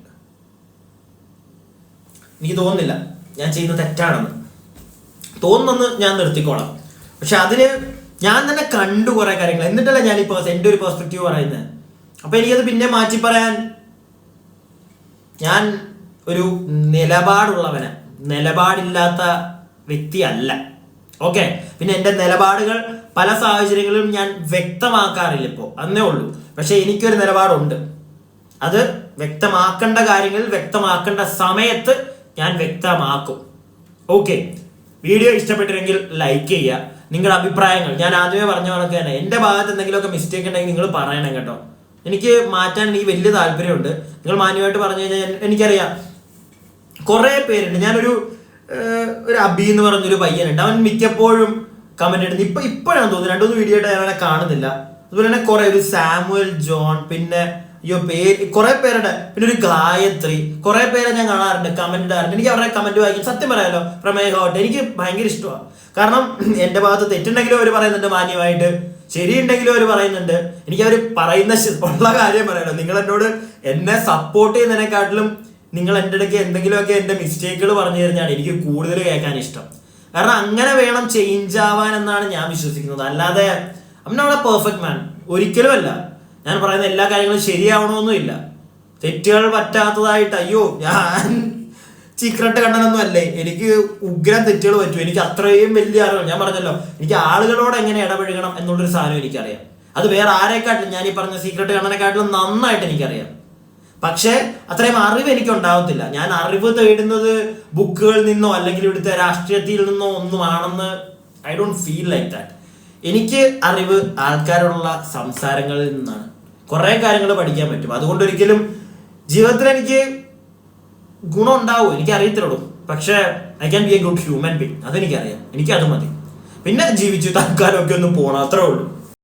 എനിക്ക് തോന്നുന്നില്ല ഞാൻ ചെയ്യുന്ന തെറ്റാണെന്ന്. തോന്നുന്നെന്ന് ഞാൻ നിർത്തിക്കോളാം. പക്ഷെ അതിന് ഞാൻ തന്നെ കണ്ടു കുറെ കാര്യങ്ങൾ, എന്നിട്ടല്ല ഞാനിപ്പോ എൻ്റെ ഒരു പെർസ്പെക്റ്റീവ് പറയുന്നത്. അപ്പൊ എനിക്കത് പിന്നെ മാറ്റി പറയാൻ, ഞാൻ ഒരു നിലപാടില്ലാത്ത വ്യക്തിയല്ല. ഓക്കെ, പിന്നെ എൻ്റെ നിലപാടുകൾ പല സാഹചര്യങ്ങളിലും ഞാൻ വ്യക്തമാക്കാറില്ല ഇപ്പോൾ, അന്നേ ഉള്ളൂ. പക്ഷെ എനിക്കൊരു നിലപാടുണ്ട്. അത് വ്യക്തമാക്കേണ്ട കാര്യങ്ങളിൽ വ്യക്തമാക്കേണ്ട സമയത്ത് ഞാൻ വ്യക്തമാക്കും. ഓക്കെ, വീഡിയോ ഇഷ്ടപ്പെട്ടില്ലെങ്കിൽ ലൈക്ക് ചെയ്യുക. നിങ്ങളുടെ അഭിപ്രായങ്ങൾ, ഞാൻ ആദ്യമേ പറഞ്ഞ കണക്ക് തന്നെ, എൻ്റെ ഭാഗത്ത് എന്തെങ്കിലുമൊക്കെ മിസ്റ്റേക്ക് ഉണ്ടെങ്കിൽ നിങ്ങൾ പറയണം കേട്ടോ. എനിക്ക് മാറ്റാൻ എനിക്ക് വലിയ താല്പര്യമുണ്ട്. നിങ്ങൾ മാന്യമായിട്ട് പറഞ്ഞു കഴിഞ്ഞാൽ എനിക്കറിയാം കുറേ പേരുണ്ട്. ഞാനൊരു അബി എന്ന് പറഞ്ഞൊരു പയ്യനുണ്ട്, അവൻ മിക്കപ്പോഴും കമന്റ് ഇടുന്നു. ഇപ്പോഴാണ് തോന്നുന്നു 2-3 വീഡിയോ ആയിട്ട് അവനെ കാണുന്നില്ല. അതുപോലെ തന്നെ കുറെ ഒരു സാമുവൽ ജോൺ, പിന്നെ കുറെ പേരുടെ, പിന്നെ ഒരു ഗായത്രി, കുറെ പേരെ ഞാൻ കാണാറുണ്ട്, കമന്റ് ഇടാറുണ്ട്. എനിക്ക് അവരുടെ കമന്റ് വായിക്കും. സത്യം പറയാലോ പ്രമേഹമാവട്ടെ എനിക്ക് ഭയങ്കര ഇഷ്ടമാണ്. കാരണം എന്റെ ഭാഗത്ത് തെറ്റുണ്ടെങ്കിലും അവർ പറയുന്നുണ്ട് മാന്യമായിട്ട്, ശരിയുണ്ടെങ്കിലും അവർ പറയുന്നുണ്ട്. എനിക്ക് അവർ പറയുന്ന ഉള്ള കാര്യം പറയാലോ. നിങ്ങൾ എന്നോട് എന്നെ സപ്പോർട്ട് ചെയ്യുന്നതിനെക്കാട്ടിലും നിങ്ങൾ എൻ്റെ ഇടയ്ക്ക് എന്തെങ്കിലുമൊക്കെ എൻ്റെ മിസ്റ്റേക്കുകൾ പറഞ്ഞു കഴിഞ്ഞാൽ എനിക്ക് കൂടുതൽ കേൾക്കാൻ ഇഷ്ടം. കാരണം അങ്ങനെ വേണം ചേഞ്ച് ആവാൻ എന്നാണ് ഞാൻ വിശ്വസിക്കുന്നത്. അല്ലാതെ അവനവിടെ പെർഫെക്റ്റ് മാൻ ഒരിക്കലും അല്ല. ഞാൻ പറയുന്ന എല്ലാ കാര്യങ്ങളും ശരിയാവണമെന്നുമില്ല. തെറ്റുകൾ പറ്റാത്തതായിട്ട് അയ്യോ ഞാൻ സീക്രട്ട് കണ്ണനൊന്നും അല്ലേ, എനിക്ക് ഉഗ്രം തെറ്റുകൾ പറ്റും. എനിക്ക് അത്രയും വലിയ അറിവ്, ഞാൻ പറഞ്ഞല്ലോ എനിക്ക് ആളുകളോട് എങ്ങനെ ഇടപഴകണം എന്നുള്ളൊരു സാധനം എനിക്കറിയാം. അത് വേറെ ആരെക്കാട്ടിലും, ഞാൻ ഈ പറഞ്ഞ സീക്രട്ട് കണ്ണനെക്കാട്ടിലും നന്നായിട്ട് എനിക്കറിയാം. പക്ഷേ അത്രയും അറിവ് എനിക്ക് ഉണ്ടാവത്തില്ല. ഞാൻ അറിവ് തേടുന്നത് ബുക്കുകളിൽ നിന്നോ അല്ലെങ്കിൽ ഇവിടുത്തെ രാഷ്ട്രീയത്തിൽ നിന്നോ ഒന്നുമാണെന്ന് I don't feel like that. എനിക്ക് അറിവ് ആൾക്കാരോടുള്ള സംസാരങ്ങളിൽ നിന്നാണ്. കുറേ കാര്യങ്ങൾ പഠിക്കാൻ പറ്റും. അതുകൊണ്ട് ഒരിക്കലും ജീവിതത്തിൽ എനിക്ക് ഗുണം ഉണ്ടാവും എനിക്ക് അറിയത്തുള്ളൂ. പക്ഷേ I can be A good human being, അതെനിക്കറിയാം. എനിക്കത് മതി. പിന്നെ ജീവിച്ചു തൽക്കാലമൊക്കെ ഒന്ന് പോകണം, അത്രേ ഉള്ളൂ.